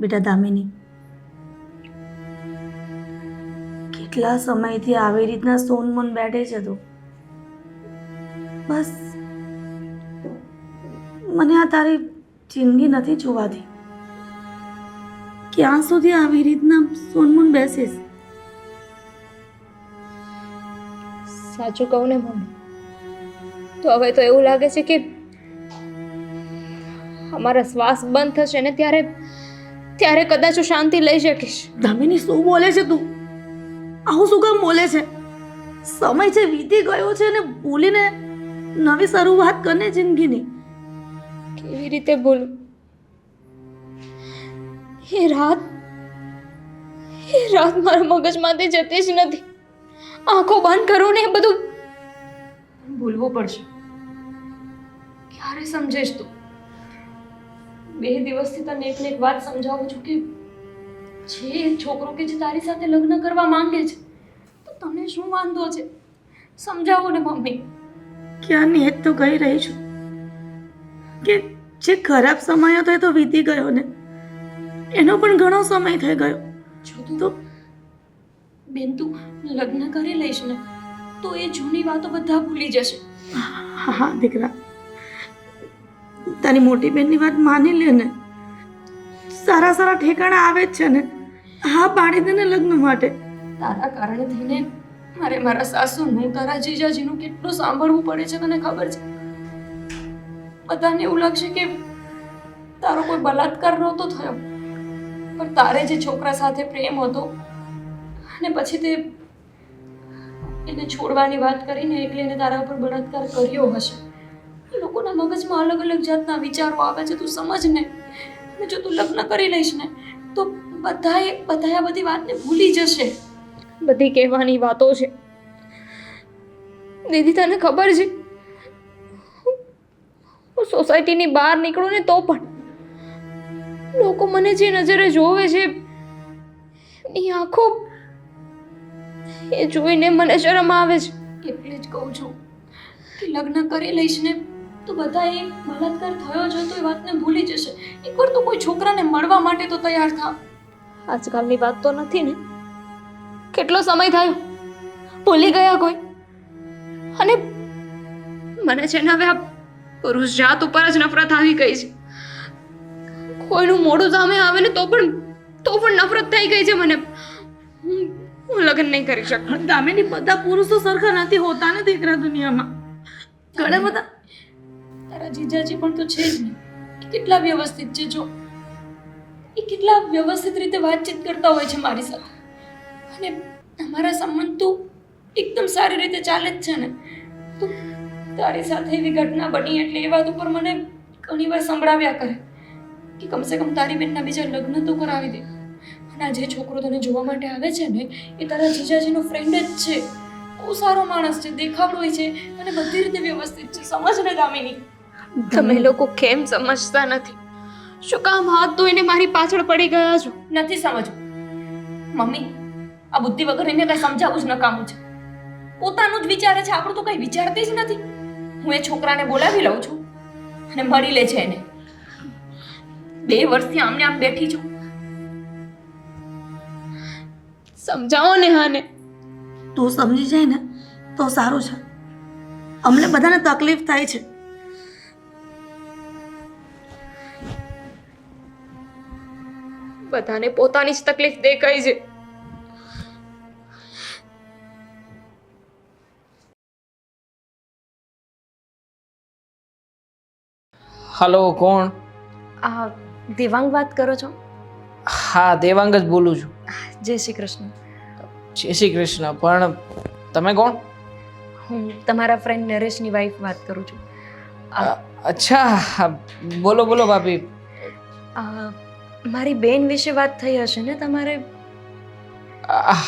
બેટા દામિની, કેટલા સમયથી આવી રીતના સોનમોન બેઠે છે તું. બસ મને આ તારી જિંદગી નથી જોવાતી. ક્યાં સુધી આવી રીતના સોનમોન બેસીશ? સાચું કહું ને મમ્મી, તો હવે તો એવું લાગે છે કે અમારા શ્વાસ બંધ થશે ને ત્યારે કદાચ હું શાંતિ લઈ શકીશ. દામિની, શું બોલે છે તું? આવું શું કામ બોલે છે? સમય છે વીતી ગયો છે ને ભૂલીને નવી શરૂઆત કરને જિંદગીની. કેવી રીતે બોલું? એ રાત મારા મગજમાંથી જતી જ નથી. આંખો બંધ કરું ને એ બધું ભૂલવું પડશે. ક્યારે સમજેશ તું? 2 દિવસથી તને એક ને એક વાત સમજાવું છું કે જે એક છોકરો કે જે તારી સાથે લગ્ન કરવા માંગે છે, તો તને શું વાંધો છે? સમજાવો ને મમ્મી. ક્યારની એ જ તો કહી રહી છું કે જે ખરાબ સમય હતો એ તો વીતી ગયો ને, એનો પણ ઘણો સમય થઈ ગયો. જો તું તો બેન, તું લગ્ન કરી લઈશ ને તો એ જૂની વાતો બધા ભૂલી જશે. હા હા દીકરા, તારી મોટી બેનની વાત માની લે ને. સારા સારા ઠેકાણા આવે જ છે ને. હા પાડી દે ને લગ્ન માટે. તારા કારણે થઈને મારે મારા સાસુનું, તારા જીજાજીનું કેટલું સાંભળવું પડે છે તને ખબર છે? બધાને એવું લાગશે કે તારો કોઈ બલાત્કાર નહોતો થયો, પણ તારે જે છોકરા સાથે પ્રેમ હતો અને પછી તે એને છોડવાની વાત કરીને એટલે એને તારા ઉપર બળાત્કાર કર્યો હશે. લોકોના મગજમાં અલગ અલગ જાતના વિચારો આવે છે, તું સમજ ને. અને જો તું લગ્ન કરી લઈશ ને તો બધાએ આ બધી વાતને ભૂલી જશે. બધી કહેવાની વાતો છે દીદી, તને ખબર છે હું સોસાયટીની બહાર નીકળું ને તો પણ લોકો મને જે નજરે જોવે છે એની આંખો, એ જોઈને મને શરમ આવે છે. એટલે જ કહું છું કે લગ્ન કરી લઈશ ને તો બધા એ બળાત્કાર થયો જ હતો એ વાતને ભૂલી જશે. એકવાર તો કોઈ છોકરાને મળવા માટે તો તૈયાર થા. આજકાલની વાત તો નથી ને. કેટલો સમય થયો, ભૂલી ગયા કોઈ? અને મને છે ને હવે આ પુરુષ જાત ઉપર જ નફરત આવી ગઈ છે. કોઈનું મોઢું સામે આવે ને તો પણ નફરત થઈ ગઈ છે મને. હું લગ્ન નહીં કરી શકું. દામિની, બધા પુરુષો સરખા નથી હોતા ને દીકરા દુનિયામાં. ઘણા બધા. તારા જીજાજી પણ તો છે જ ને. એ કેટલા વ્યવસ્થિત છે. જો એ કેટલા વ્યવસ્થિત રીતે વાતચીત કરતા હોય છે મારી સાથે, અને અમારા સંબંધ તો એકદમ સારી રીતે ચાલે જ છે ને. તો તારી સાથે એવી ઘટના બની એટલે એ વાત ઉપર મને ઘણી વાર સંભળાવ્યા કરે કે કમસે કમ તારી બેનના બીજા લગ્ન તો કરાવી દે. અને આ જે છોકરો તને જોવા માટે આવે છે ને એ તારા જીજાજીનો ફ્રેન્ડ જ છે. બહુ સારો માણસ છે, દેખાવડો છે અને બધી રીતે વ્યવસ્થિત છે. સમજ ને દામિની. તમે લોકો કેમ સમજતા નથી? શું કામ હાથ ધોઈને મારી પાછળ પડી ગયા છો? નથી સમજવું મમ્મી. આ બુદ્ધિ વગર એને કઈ સમજાવવું જ નકામું છે. પોતાનું જ વિચારે છે, આપણું તો કઈ વિચારતી જ નથી. હું એ છોકરાને બોલાવી લઉં છું અને મળી લે છે એને. 2 વર્ષથી આમને આમ બેઠી છું. સમજાવો ને હાને. તું સમજી જાય ને તો સારું છે. અમને બધાને તકલીફ થાય છે. બધાને પોતાની જ તકલીફ દેખાય છે. હલો, કોણ? આ દેવાંગ વાત કરો છો? હા, દેવાંગ જ બોલું છું. જય શ્રી કૃષ્ણ. જય શ્રી કૃષ્ણ. પણ તમે કોણ? હું તમારા ફ્રેન્ડ નરેશની વાઈફ વાત કરું છું. અચ્છા, બોલો બોલો ભાભી. મારી બેન વિશે વાત થઈ હશે ને તમારે?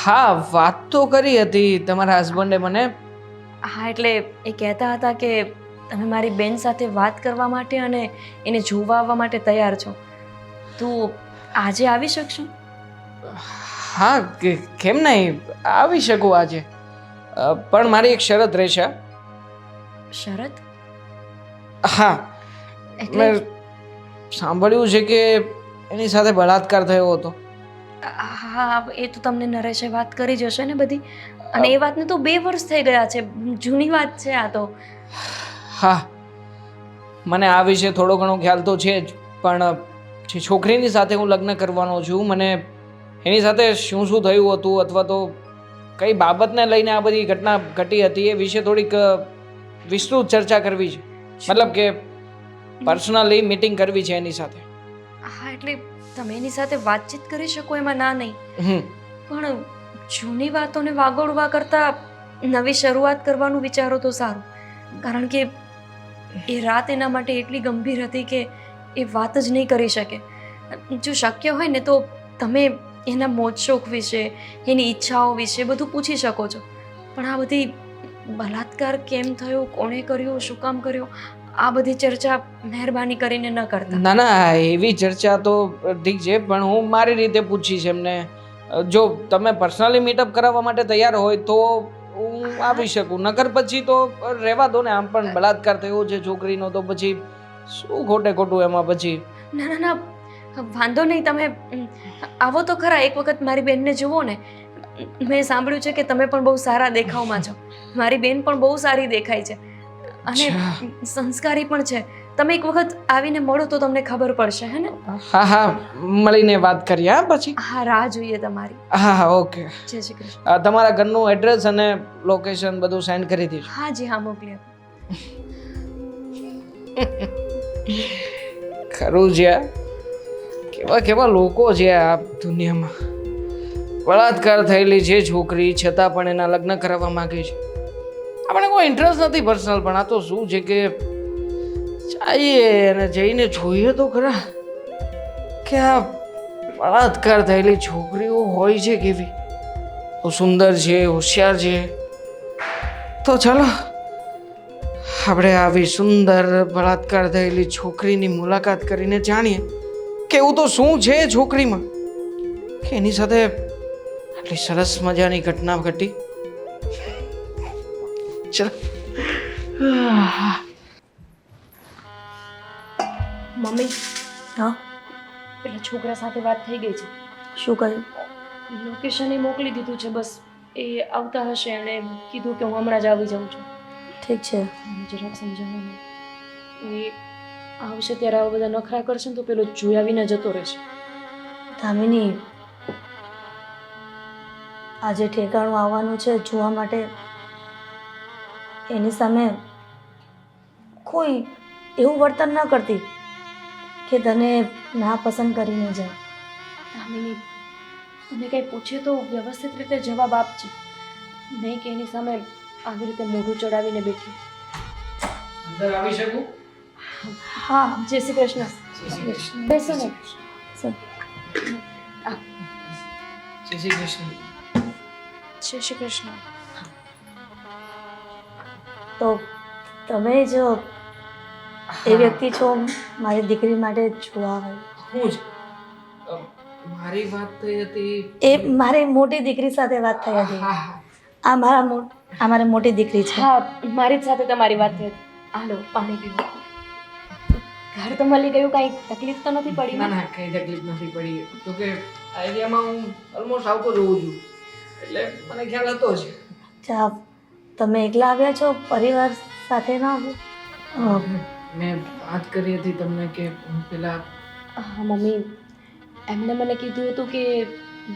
હા, વાત તો કરી હતી તમારા હસબન્ડે મને. હા, એટલે એ કહેતા હતા કે તમે મારી બેન સાથે વાત કરવા માટે અને એને જોવા આવવા માટે તૈયાર છો. તું આજે આવી શકશો? હા, કેમ નહીં, આવી શકું આજે. પણ મારી એક શરત રહેશે. શરત? હા, એટલે મેં સાંભળ્યું છે કે એની સાથે બળાત્કાર થયો હતો. હા એ તો તમને નરેશે વાત કરી જશે ને બધી, અને એ વાતને તો 2 વર્ષ થઈ ગયા છે, જૂની વાત છે આ તો. હા, મને આ વિશે થોડો ઘણો ખ્યાલ તો છે જ, પણ જે છોકરીની સાથે હું લગ્ન કરવાનો છું, મને એની સાથે શું શું થયું હતું અથવા તો કઈ બાબતને લઈને આ બધી ઘટના ઘટી હતી એ વિશે થોડીક વિસ્તૃત ચર્ચા કરવી છે. મતલબ કે પર્સનલી મીટિંગ કરવી છે એની સાથે. હા એટલે તમે એની સાથે વાતચીત કરી શકો એમાં ના નહીં, પણ જૂની વાતોને વાગોળવા કરતાં નવી શરૂઆત કરવાનું વિચારો તો સારું, કારણ કે એ રાત એના માટે એટલી ગંભીર હતી કે એ વાત જ નહીં કરી શકે. જો શક્ય હોય ને તો તમે એના મોજ શોખ વિશે, એની ઈચ્છાઓ વિશે બધું પૂછી શકો છો, પણ આ બધી બલાત્કાર કેમ થયો, કોણે કર્યો, શું કામ કર્યો, આ બધી ચર્ચા મહેરબાની કરીને ન કરતા. ના ના, એવી ચર્ચા તો ઠીક છે, પણ હું મારી રીતે પૂછીશ એમને. જો તમે પર્સનલી મીટઅપ કરાવવા માટે તૈયાર હોય તો હું આવી શકું, નકર પછી તો રહેવા દો ને. આમ પણ બળાત્કાર થયો છે છોકરીનો, તો પછી શું ખોટે ખોટું એમાં પછી. ના ના ના, વાંધો નહીં, તમે આવો તો ખરા. એક વખત મારી બેનને જુઓ ને. મેં સાંભળ્યું છે કે તમે પણ બહુ સારા દેખાવમાં છો. મારી બેન પણ બહુ સારી દેખાય છે અને સંસ્કારી પણ છે. તમે એક વખત આવીને મળો તો તમને ખબર પડશે, હે ને? હા હા, મળીને વાત કરીએ. હા પછી. હા, રાહ જોઈએ તમારી. હા હા, ઓકે. જય શ્રી કૃષ્ણ. તમારા ઘરનું એડ્રેસ અને લોકેશન બધું સેન્ડ કરી દીધું? હા જી હા, મોકલી આપો. ખરું છે, કેવા કેવા લોકો છે આ દુનિયામાં. બળાત્કાર થયેલી છે છોકરી, છતાં પણ એના લગ્ન કરાવવા માંગે છે. આપણે કોઈ ઇન્ટરેસ્ટ નથી પર્સનલ, પણ આ તો શું છે કે જઈએ અને જઈને જોઈએ તો ખરા કે આ બળાત્કાર થયેલી છોકરીઓ હોય છે કેવી. તો સુંદર છે, હોશિયાર છે, તો ચાલો આપણે આવી સુંદર બળાત્કાર થયેલી છોકરીની મુલાકાત કરીને જાણીએ કે એવું તો શું છે એ છોકરીમાં કે એની સાથે આટલી સરસ મજાની ઘટના ઘટી. ચલો. મમ્મી, હા, પેલા છોકરા સાથે વાત થઈ ગઈ છે. શું કહ્યું? લોકેશન એ મોકલી દીધું છે. બસ એ આવતા હશે અને કીધું કે હું હમણાં જ આવી જાઉં છું. ઠીક છે. મને જરાક સમજાવવાનું. એ આવશે ત્યારે આવા બધા નખરા કરશે ને તો પેલો જોયા વિના જતો રહેશે. ધામિની, આજે ઠેકાણું આવવાનું છે જોવા માટે, એની સામે કોઈ એવું વર્તન ન કરતી કે તને ના પસંદ કરીને જાય. દામિની, તમે કંઈ પૂછે તો વ્યવસ્થિત રીતે જવાબ આપજે, નહીં કે એની સામે આવી રીતે મોઢું ચડાવીને બેઠી. અંદર આવી શકું? હા, જય શ્રી કૃષ્ણ. બેસો ને. જય શ્રી કૃષ્ણ. જય શ્રી કૃષ્ણ. તો તમે જ એ વ્યક્તિ છો મારી દીકરી માટે જોવા હોય? હું જ મારી વાત થઈ હતી એ મારી મોટી દીકરી સાથે વાત થઈ હતી. હા હા, આ મારી મોટી દીકરી છે. હા, મારી જ સાથે તમારી વાત થઈ. હાલો, પાણી પીવો. ઘર તો મળી ગયું, કાંઈ તકલીફ તો નથી પડી? ના ના, કઈ તકલીફ નથી પડી. તો કે આ એરિયામાં હું ઓલમોસ્ટ આવતો જ હોઉં છું, એટલે મને ખ્યાલ હતો જ. અચ્છા, તમે એકલા આવ્યા છો, પરિવાર સાથે ના આવ્યો? મેં વાત કરી હતી તમને કે હું પેલા. હા મમ્મી, એમણે મને કીધું હતું કે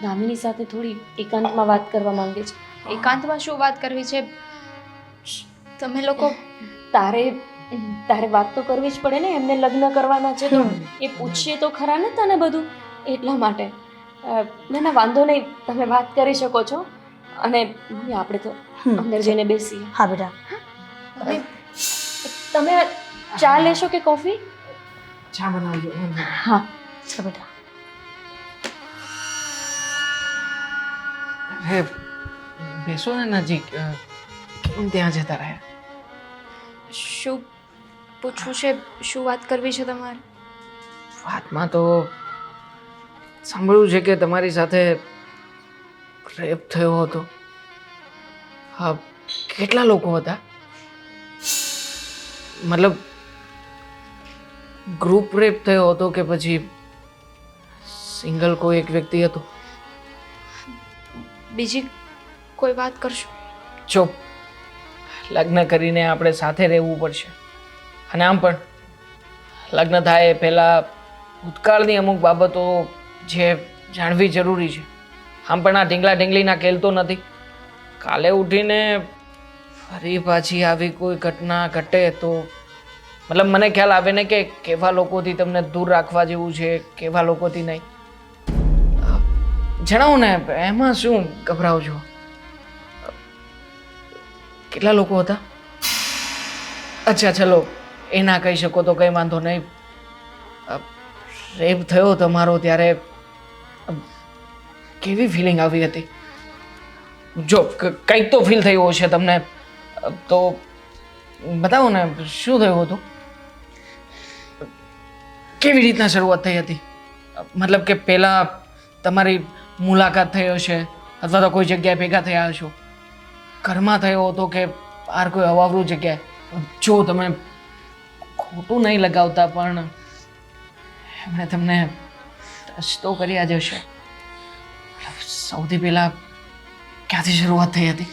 દામિની સાથે થોડી એકાંતમાં વાત કરવા માંગે છે. એકાંતમાં શું વાત કરવી છે? તમે લોકો તારે વાત તો કરવી જ પડે ને, એમને લગ્ન કરવાના છે તો એ પૂછીએ તો ખરા ને તને બધું, એટલા માટે. ના ના, વાંધો નહીં, તમે વાત કરી શકો છો. અને મમ્મી, આપણે તો અંદર જઈને બેસીએ. હા બેટા. તમે ચા લેશો કે કોફી? ચા બનાવજો. હા અચ્છા બેટા. હે, બેસો ને નજીક. કેમ ત્યાં જતા રહ્યા? શું પૂછવું છે? શું વાત કરવી છે તમારે? વાતમાં તો સાંભળ્યું છે કે તમારી સાથે રેપ થયો હતો. હા, કેટલા લોકો હતા? મતલબ ગ્રુપ રેપ થયો હતો કે પછી સિંગલ કોઈ એક વ્યક્તિ હતું. બીજી કોઈ વાત કરશો? જો લગ્ન કરીને આપણે સાથે રહેવું પડશે, અને આમ પણ લગ્ન થાય એ પહેલાં ભૂતકાળની અમુક બાબતો જે જાણવી જરૂરી છે. આમ પણ આ ઢીંગલા ઢીંગલીના ખેલ તો નથી. કાલે ઉઠીને ફરી પાછી આવી કોઈ ઘટના ઘટે તો મતલબ મને ખ્યાલ આવે ને કે કેવા લોકોથી તમને દૂર રાખવા જેવું છે, કેવા લોકોથી નહીં. જણાવો ને, એમાં શું ગભરાવ છો? કેટલા લોકો હતા? અચ્છા ચલો, એ ના કહી શકો તો કંઈ વાંધો નહીં. રેપ થયો તમારો ત્યારે કેવી ફિલિંગ આવી હતી? જો કંઈક તો ફીલ થયું હશે તમને, તો બતાવો ને શું થયું હતું? કેવી રીતના શરૂઆત થઈ હતી? મતલબ કે પહેલાં તમારી મુલાકાત થઈ હશે, અથવા તો કોઈ જગ્યાએ ભેગા થયા હશો. ઘરમાં થયો હતો કે બહાર કોઈ અવાવરું જગ્યાએ? જો તમે ખોટું નહીં લગાવતા, પણ એમણે તમને ટચ તો કર્યા જ હશે. સૌથી પહેલાં ક્યાંથી શરૂઆત થઈ હતી?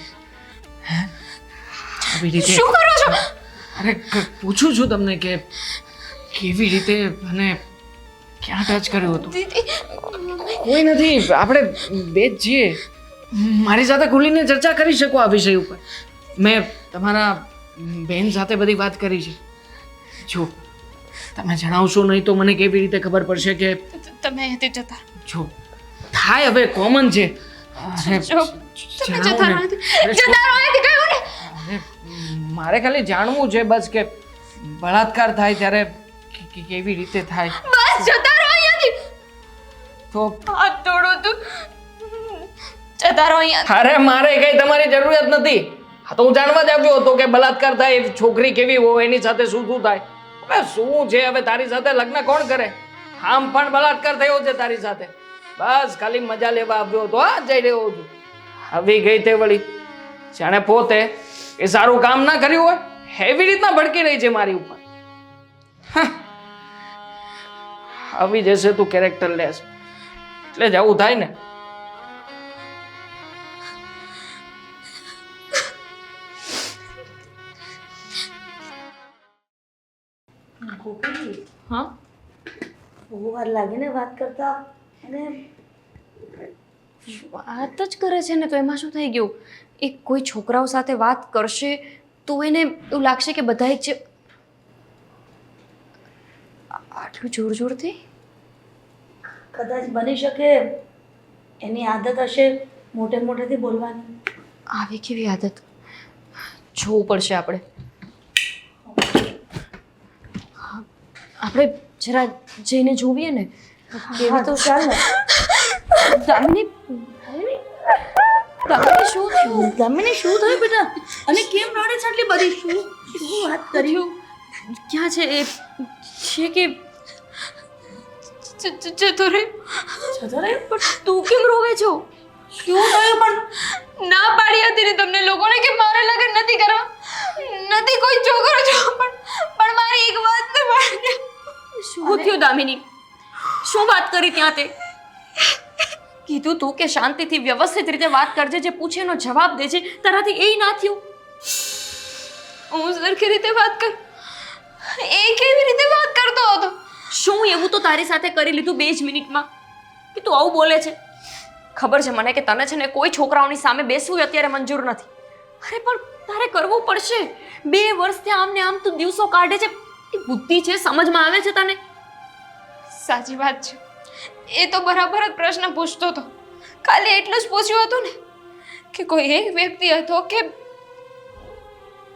આવી રીતે શું કરો છો? અરે પૂછું છું તમને કે કેવી રીતે અને ક્યાં ટચ કર્યું હતું? કોઈ નથી, આપણે બે જ છીએ. મારી સાથે ખુલીને ચર્ચા કરી શકો આ વિષય ઉપર. મેં તમારા બેન સાથે બધી વાત કરી છે. જો તમે જણાવશો નહીં તો મને કેવી રીતે ખબર પડશે કે તમે અહીંયાથી જતા જો થાય હવે કોમન છે. અરે, જો તમે જતા રહો અહીંયાથી કહ્યું ને. અરે, મારે ખાલી જાણવું છે બસ કે બળાત્કાર થાય ત્યારે કેવી રીતે થાય. બસ જતા રહો અહીંયાથી. તો હાથ તોડો તું. જતા રહો અહીંયાથી. અરે મારે કઈ તમારી જરૂરિયાત નથી. હા તો હું જાણવા જ આવ્યો હતો કે બળાત્કાર થાય, છોકરી કેવી હોય, એની સાથે શું શું થાય. હવે શું છે, હવે તારી સાથે લગ્ન કોણ કરે? આમ પણ બળાત્કાર થયો છે તારી સાથે. બસ ખાલી મજા લેવા આવ્યો હતો. હા જઈ રહ્યો છું. આવી ગઈ તે વળી જાણે પોતે એ સારું કામ ના કર્યું હોય એવી રીતના ભડકી રહી છે મારી ઉપર. આવી જશે તું કેરેક્ટર લેસ એટલે જ આવું થાય ને. ગોપી, હા બહુ વાર લાગે ને વાત કરતા, અને વાત જ કરે છે ને, તો એમાં શું થઈ ગયું? એ કોઈ છોકરાઓ સાથે વાત કરશે તો એને એવું લાગશે કે બધા એક છે. આટલું જોર જોરથી? કદાચ બની શકે એની આદત હશે મોટે મોટેથી બોલવાની. આવી કેવી આદત? જોવું પડશે આપણે. આપણે જરા જઈને જોવીએ ને કેવી તો. ચાલ ને. દામિની દામિની શું થયું? દામિની શું થયું બેટા? અને કેમ રડે છે આટલી બધી? શું વાત કરી? ક્યાં છે એ? છે કે જતો રે? જતો રે? પણ તું કેમ રોવે છો? શું થયું? પણ ના પાડી હતી ને તમને લોકોને કે મારે લગ્ન નથી કરવા, નથી કોઈ છોકરો જો, પણ મારી એક વાત ને મારી. શું થયું દામિની? શું વાત કરી ત્યાં? તે કીધું તું કે શાંતિથી વ્યવસ્થિત રીતે વાત કરજે, જે પૂછે એનો જવાબ દેજે. તારાથી એ ના થયું. હું સરખી રીતે વાત કર, એ કેવી રીતે વાત કરતો હતો? શું એવું તો તારી સાથે કરી લીધું 2 જ મિનિટમાં કે તું આવું બોલે છે? ખબર છે મને કે તને છે ને કોઈ છોકરાઓની સામે બેસવું અત્યારે મંજૂર નથી. અરે પણ તારે કરવું પડશે. 2 વર્ષથી આમ ને આમ તું દિવસો કાઢે છે. એ બુદ્ધિ છે, સમજમાં આવે છે તને? સાચી વાત છે. એ તો બરાબર જ પ્રશ્ન પૂછતો હતો. ખાલી એટલું જ પૂછ્યું હતું ને કે કોઈ એક વ્યક્તિ હતો કે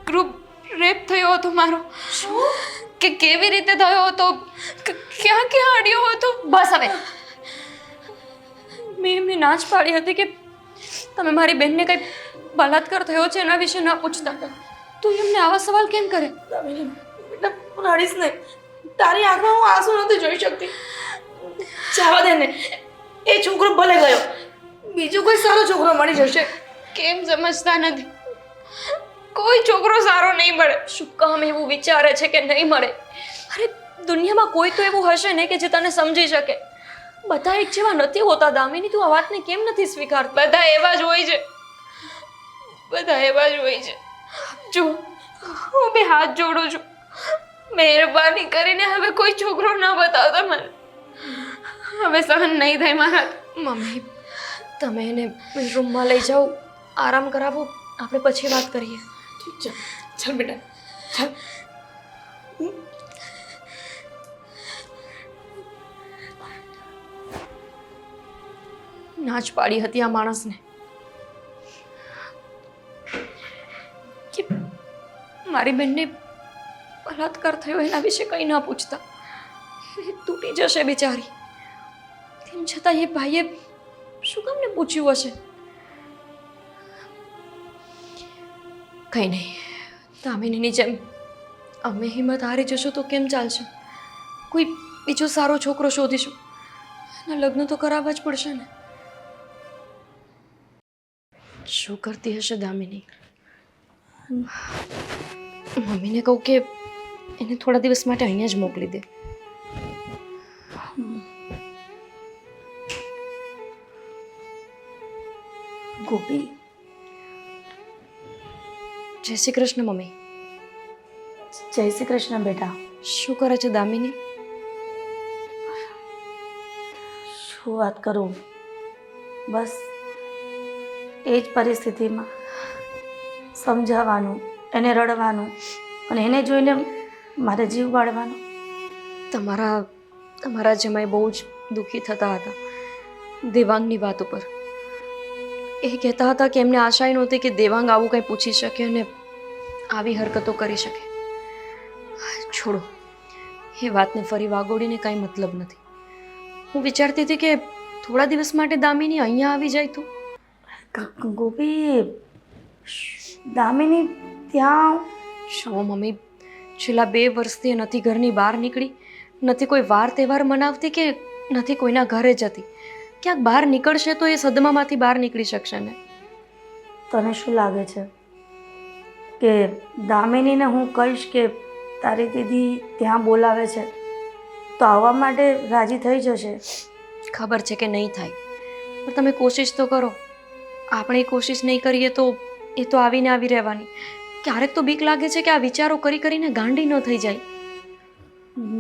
ગ્રુપ રેપ થયો હતો મારો. શું? કે કેવી રીતે થયો હતો, ક્યાં ક્યાં અડ્યો હતો. બસ હવે. મેં એમને ના જ પાડી હતી કે તમે મારી બહેનને કંઈ બલાત્કાર થયો છે એના વિશે ના પૂછતા. તું એમને આવા સવાલ કેમ કરે? બેટા રડીશ નહીં. તારી આંખમાં હું આંસુ નથી જોઈ શકતી. જવા દે ને. એ છોકરો ભલે ગયો, બીજો કોઈ સારો છોકરો મળી જશે. કેમ સમજતા નથી? કોઈ છોકરો સારો નહીં મળે. શું કામ એવું વિચારે છે કે નહીં મળે? અરે દુનિયામાં કોઈ તો એવું હશે ને કે જે તને સમજી શકે. બધા એક જેવા નથી હોતા દામિની, તું આ વાતને કેમ નથી સ્વીકારતી? બધા એવા જ હોય છે, બધા એવા જ હોય છે. જો હું બી હાથ જોડું છું, મહેરબાની કરીને હવે કોઈ છોકરો ન બતાવતો મને. હવે સહન નહીં થાય મારા. મમ્મી, તમે એને રૂમમાં લઈ જાઓ, આરામ કરાવો, આપણે પછી વાત કરીએ. ઠીક છે, ચાલ બેટા ચાલ. ના જ પાડી હતી આ માણસને કે મારી બેનને બલાત્કાર થયો એના વિશે કંઈ ના પૂછતા, એ તૂટી જશે બિચારી. તેમ છતાં એ ભાઈએ શું કામ ને પૂછ્યું હશે? કંઈ નહીં, દામિનીની જેમ અમે હિંમત હારી જશું તો કેમ ચાલશે? કોઈ બીજો સારો છોકરો શોધીશું, એના લગ્ન તો કરાવવા જ પડશે ને. શું કરતી હશે દામિની? મમ્મીને કહું કે એને થોડા દિવસ માટે અહીંયા જ મોકલી દે. ગોપી, જય શ્રી કૃષ્ણ મમ્મી. જય શ્રી કૃષ્ણ બેટા. શું કરે છે દામિની? શું વાત કરું, બસ એ જ પરિસ્થિતિમાં સમજાવવાનું, એને રડવાનું અને એને જોઈને મારે જીવ બાળવાનો. તમારા જમાઈ બહુ જ દુઃખી થતા હતા દેવાંગની વાત ઉપર. એ કહેતા હતા કે એમને આશા નહોતી કે દેવાંગ આવું કંઈ પૂછી શકે અને આવી હરકતો કરી શકે. છોડો, એ વાતને ફરી વાગોડીને કાંઈ મતલબ નથી. હું વિચારતી હતી કે થોડા દિવસ માટે દામિની અહીંયા આવી જાય તો. ગોપી, દામિની ત્યાં શું મમ્મી, છેલ્લા 2 વર્ષથી એ નથી ઘરની બહાર નીકળી, નથી કોઈ વાર તહેવાર મનાવતી કે નથી કોઈના ઘરે જતી. ક્યાંક બહાર નીકળશે તો એ સદમામાંથી બહાર નીકળી શકશે ને. તને શું લાગે છે કે દામિનીને હું કહીશ કે તારી દીદી ત્યાં બોલાવે છે તો આવવા માટે રાજી થઈ જશે? ખબર છે કે નહીં થાય, પણ તમે કોશિશ તો કરો. આપણે કોશિશ નહીં કરીએ તો એ તો આવીને આવી રહેવાની. ક્યારેક તો બીક લાગે છે કે આ વિચારો કરી કરીને ગાંડી ન થઈ જાય.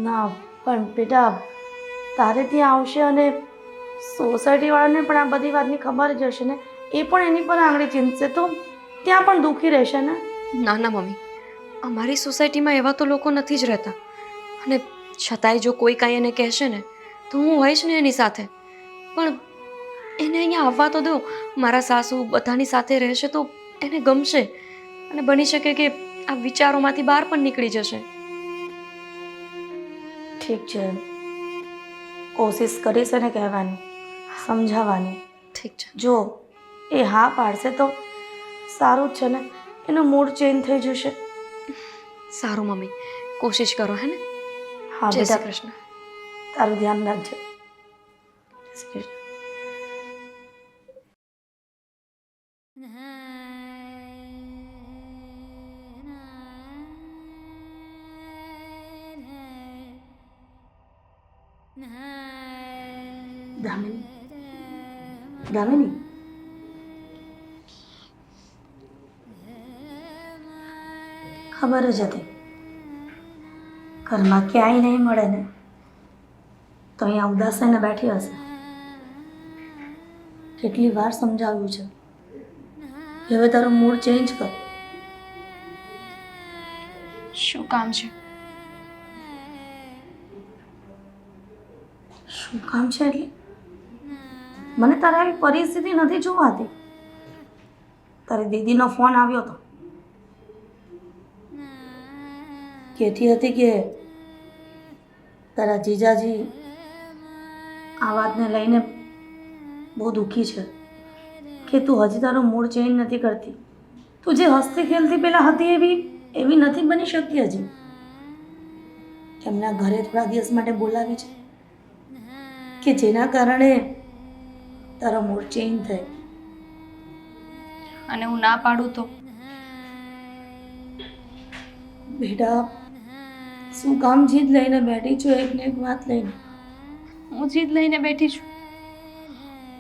ના પણ બેટા, તારે ત્યાં આવશે અને સોસાયટીવાળાને પણ આ બધી વાતની ખબર જ હશે ને, એ પણ એની પર આંગળી ચીંધશે તો ત્યાં પણ દુઃખી રહેશે ને. ના ના મમ્મી, અમારી સોસાયટીમાં એવા તો લોકો નથી જ રહેતા, અને છતાંય જો કોઈ કાંઈ એને કહેશે ને તો હું હોઈશ ને એની સાથે. પણ એને અહીંયા આવવા તો દો, મારા સાસુ બધાની સાથે રહેશે તો એને ગમશે અને બની શકે કે આ વિચારોમાંથી બહાર પણ નીકળી જશે. ઠીક છે, કોશિશ કરીશ એને કહેવાની, સમજાવવાની. ઠીક છે. જો એ હા પાડશે તો સારું જ છે ને, એનો મૂડ ચેન્જ થઈ જશે. સારું મમ્મી, કોશિશ કરો હે ને. હા જય શ્રી બેટા, કૃષ્ણ. તારું ધ્યાન રાખજે. જય શ્રી કૃષ્ણ. દામિની, ખબર જ હતી ઘરમાં ક્યાંય નહીં મળે ને તો અહીંયા ઉદાસ થઈને બેઠી હશે. કેટલી વાર સમજાવ્યું છે કે હવે તારું મૂડ ચેન્જ કર. શું કામ છે? શું કામ છે એટલે? મને તારે આવી પરિસ્થિતિ નથી જોવાતી. તારી દીદીનો ફોન આવ્યો હતો, કહેતી હતી કે તારા જીજાજી આ વાતને લઈને બહુ દુઃખી છે કે તું હજી તારો મૂડ ચેન્જ નથી કરતી. તું જે હસતી ખેલતી પહેલાં હતી એવી નથી બની શકતી હજી. એમના ઘરે થોડા દિવસ માટે બોલાવી છે કે જેના કારણે તારો મૂડ ચેન્જ થાય. અને હું ના પાડું તો? બેટા, શું કામ જીદ લઈને બેઠી છો એક ને એક વાત લઈને? હું જીત લઈને બેઠી છું.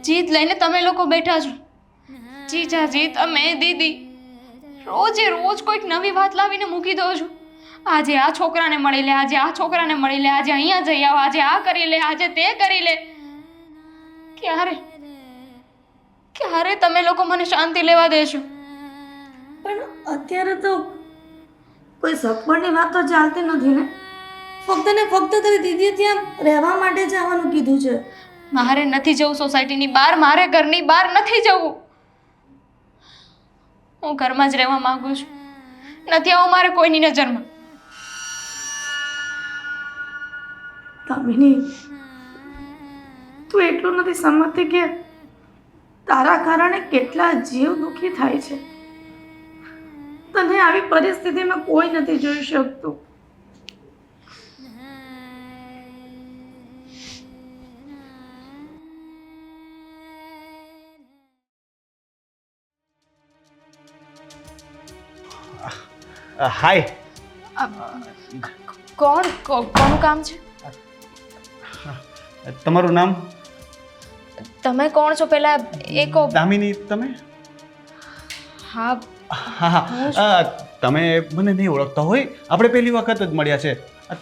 જીત લઈને તમે લોકો બેઠા છો. જીજાજી, તમે, દીદી રોજે રોજ કોઈક નવી વાત લાવીને મૂકી દો છો. આજે આ છોકરાને મળી લે, આજે આ છોકરાને મળી લે, આજે અહીંયા જઈ આવ, આજે આ કરી લે, આજે તે કરી લે. ક્યારે તમે લોકો મને શાંતિ લેવા દેશો? પણ અત્યારે તો કોઈ સગવડની વાત તો ચાલતી નથી ને. ફક્ત ને ફક્ત તારી દીદીએ ત્યાં રહેવા માટે જ આવવાનું કીધું છે. મારે નથી જવું સોસાયટીની બહાર, મારે ઘરની બહાર નથી જવું. હું ઘરમાં જ રહેવા માંગુ છું. નથી આવું મારે કોઈની નજરમાં. દામિની, તું એટલું નથી સમજતી કે તારા કારણે કેટલા જીવ દુઃખી થાય છે. તને આવી પરિસ્થિતિમાં કોઈ નથી જોઈ શકતું. હાય. કોનું કામ છે? તમારું નામ? તમે કોણ છો પહેલા એ કહો. દામિની, તમે? હા, હા, તમે મને નહીં ઓળખતા હોય. આપણે પહેલી વખત જ મળ્યા છે.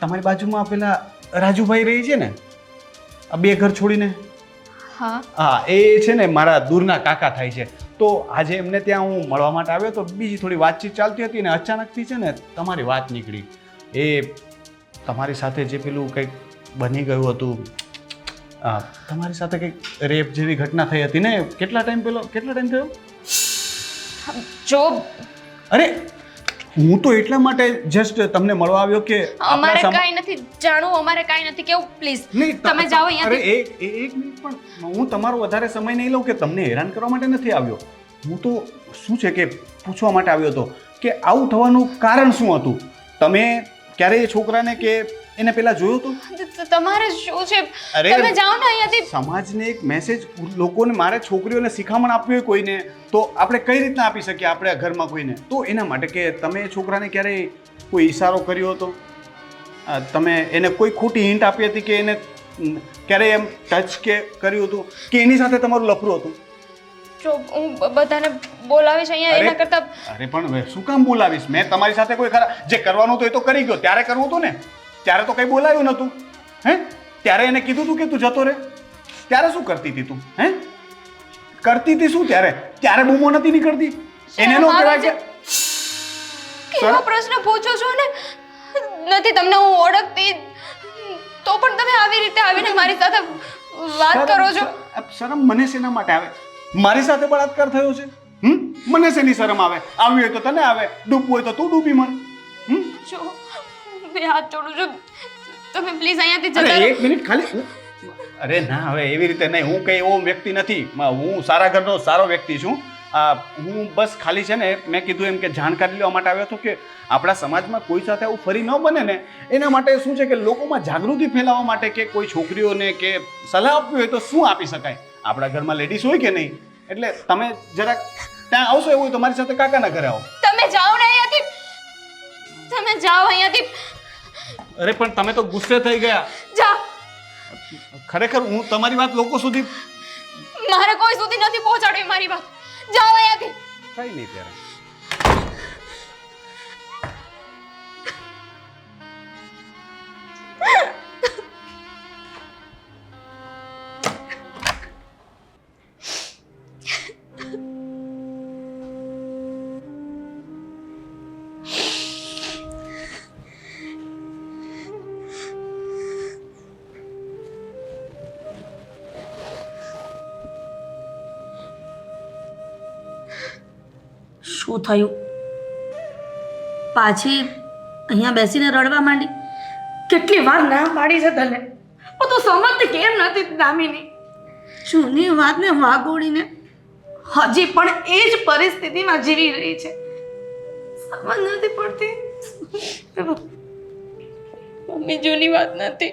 તમારી બાજુમાં પેલા રાજુભાઈ રહી છે ને, આ બે ઘર છોડીને? હા હા, એ છે ને મારા દૂરના કાકા થાય છે. તો આજે એમને ત્યાં હું મળવા માટે આવ્યો તો બીજી થોડી વાતચીત ચાલતી હતી ને અચાનકથી છે ને તમારી વાત નીકળી. એ તમારી સાથે જે પેલું કંઈક બની ગયું હતું, તમારી સાથે કંઈક રેપ જેવી ઘટના થઈ હતી ને, કેટલા ટાઈમ થયો? જો અરે, હું તો એટલા માટે જસ્ટ તમને મળવા આવ્યો કે અમારે કાંઈ નથી જાણવું, અમારે કાંઈ નથી કેવું. પ્લીઝ તમે જાઓ અહીંયાથી. અરે એક મિનિટ, પણ હું તમારો વધારે સમય નહીં લઉં. કે તમને હેરાન કરવા માટે નથી આવ્યો. હું તો શું છે કે પૂછવા માટે આવ્યો હતો કે આવું થવાનું કારણ શું હતું. તમે ક્યારે એ છોકરાને કે એને પેલા જોયો હતો? તમારે શું છે? અરે, તમે જાઓ ને અહીંયાથી. સમાજને એક મેસેજ, લોકોને, મારે છોકરીઓને શિખામણ આપવી હોય કોઈને, તો આપણે કઈ રીતના આપી શકીએ આપણે ઘરમાં કોઈને? તો એના માટે કે તમે છોકરાને ક્યારેય કોઈ ઈશારો કર્યો હતો? તમે એને કોઈ ખોટી હિન્ટ આપી હતી કે એને ક્યારેય એમ ટચ કે કર્યું હતું કે એની સાથે તમારું લફરું હતું? જો હું બધાને બોલાવીશ અહીંયા એના કરતા. અરે પણ શું કામ બોલાવીશ? મેં તમારી સાથે કોઈ ખરા જે કરવાનું હતું એ તો કરી ગયો. ત્યારે કરવું હતું ને, ત્યારે તો કંઈ બોલાવ્યું નહોતું. હે, ત્યારે એને કીધું હતું કે તું જતો રહે. ત્યારે શું કરતી હતી તું? હે, કરતી હતી શું ત્યારે? ત્યારે બૂમો નથી નીકળતી? એને નો કહેવાય કે કેવો પ્રશ્ન પૂછો છો ને? નથી તમને હું ઓળખતી તો પણ તમે આવી રીતે આવીને મારી સાથે વાત કરો છો. શરમ મને શેના માટે આવે? મારી સાથે બળાત્કાર થયો છે. મને શેની શરમ આવે? આવી હોય તો તને આવે, ડૂબવું હોય તો તું ડૂબી મર. જો બે હાથ જોડું છું, તમે પ્લીઝ અહીંયાથી જતા અરે રહો. એક મિનિટ ખાલી. અરે ના, હવે એવી રીતે નહીં. હું કઈ એવો વ્યક્તિ નથી. હું સારા ઘરનો સારો વ્યક્તિ છું. હું બસ ખાલી છે ને, મેં કીધું એમ કે જાણકારી લેવા માટે આવ્યો હતો કે આપણા સમાજમાં કોઈ સાથે આવું ફરી ન બને ને, એના માટે શું છે કે લોકોમાં જાગૃતિ ફેલાવવા માટે કે કોઈ છોકરીઓને કે સલાહ આપવી હોય તો શું આપી શકાય. આપણા ઘરમાં લેડીઝ હોય કે નહીં, એટલે તમે જરાક ત્યાં આવશો એવું હોય તો મારી સાથે કાકાના ઘરે આવો. તમે જાઓ ને અહીંયાથી. તમે જાઓ અહીંયાથી. અરે પણ તમે તો ગુસ્સે થઈ ગયા. જાઓ. ખરેખર હું તમારી વાત લોકો સુધી મારે કોઈ સુધી નથી પહોંચાડવી મારી વાત. જાઓ અહીંયાથી. કઈ નહીં ત્યારે. શું થયું? પાછી અહીંયા બેસીને રડવા માંડી? કેટલી વાર ના પાડી છે તને, હું તો સમજતી કેમ નથી દામિની? જૂની વાતને વાગોડીને હજી પણ એ જ પરિસ્થિતિમાં જીવી રહી છે. સમજ નથી પડતી. મમ્મી જૂની વાત નથી.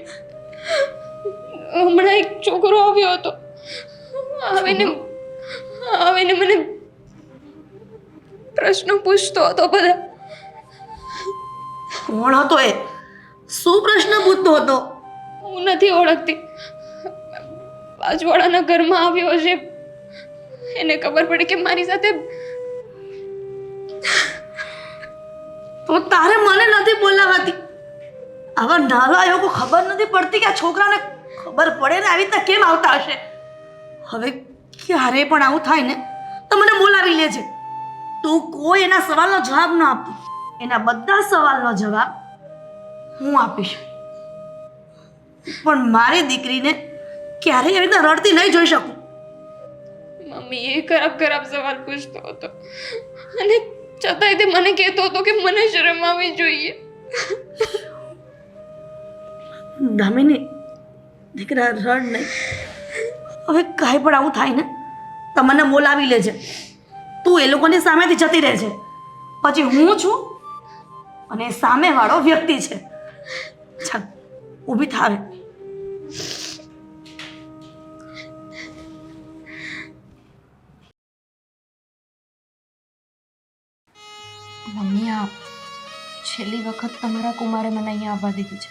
હમણાં એક છોકરો આવ્યો હતો. આવીને મને પ્રશ્નો પૂછતો હતો બધા. કોણ હતો એ? શું પ્રશ્ન પૂછતો હતો? હું નથી ઓળખતી. બાજુવાળાના ઘરમાં આવ્યો હશે, એને ખબર પડે કે મારી સાથે તો તારે મને નથી બોલાવાતી? આવા નાલાયકો ખબર નથી પડતી કે આ છોકરાને ખબર પડે ને આવી રીતના કેમ આવતા હશે? હવે ક્યારે પણ આવું થાય ને તો મને બોલાવી લેજે. તું કોઈ એના સવાલનો જવાબ ન આપતી, એના બધા સવાલનો જવાબ હું આપીશ. પણ મારી દીકરીને ક્યારેય એવી રીતના રડતી નહીં જોઈ શકું. મમ્મી એ ખરાબ ખરાબ સવાલ પૂછતો હતો અને છતાંય તે મને કહેતો હતો કે મને શરમ આવવી જોઈએ. દામિની, દીકરા રડ નહીં. હવે કાંઈ પણ આવું થાય ને તો મને બોલાવી લેજે. તું એ લોકોની સામેથી જતી રહેજે. પછી હું છું અને સામેવાળો વ્યક્તિ છે. ચાલ ઊભી થાવે. મમ્મી, આ છેલ્લી વખત તમારા કુમારે મને અહીંયા આવવા દીધી છે.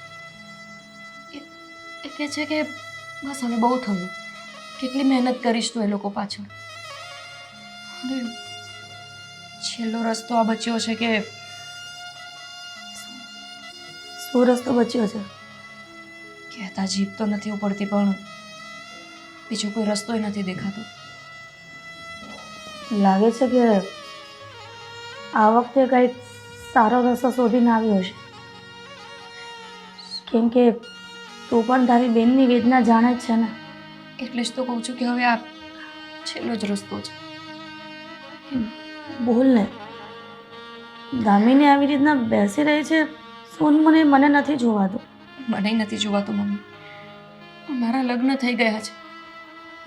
એ કહે છે કે બસ હવે બહુ થયું, કેટલી મહેનત કરીશ તું એ લોકો પાછળ. અને છેલ્લો રસ્તો આ બચ્યો છે કે શું રસ્તો બચ્યો છે? કહેતા જીભ તો નથી ઉપડતી, પણ બીજો કોઈ રસ્તો નથી દેખાતો. લાગે છે કે આ વખતે કંઈક સારો રસ્તો શોધીને આવ્યો હશે. કેમ કે તું પણ તારી બેનની વેદના જાણે જ છે ને. એટલે જ તો કહું છું કે હવે આ છેલ્લો જ રસ્તો છે. બોલ ને. દામિની આવી રીતના બેસી રહી છે, શું મને નથી જોવાતું? મને નથી જોવાતું મમ્મી. મારા લગ્ન થઈ ગયા છે,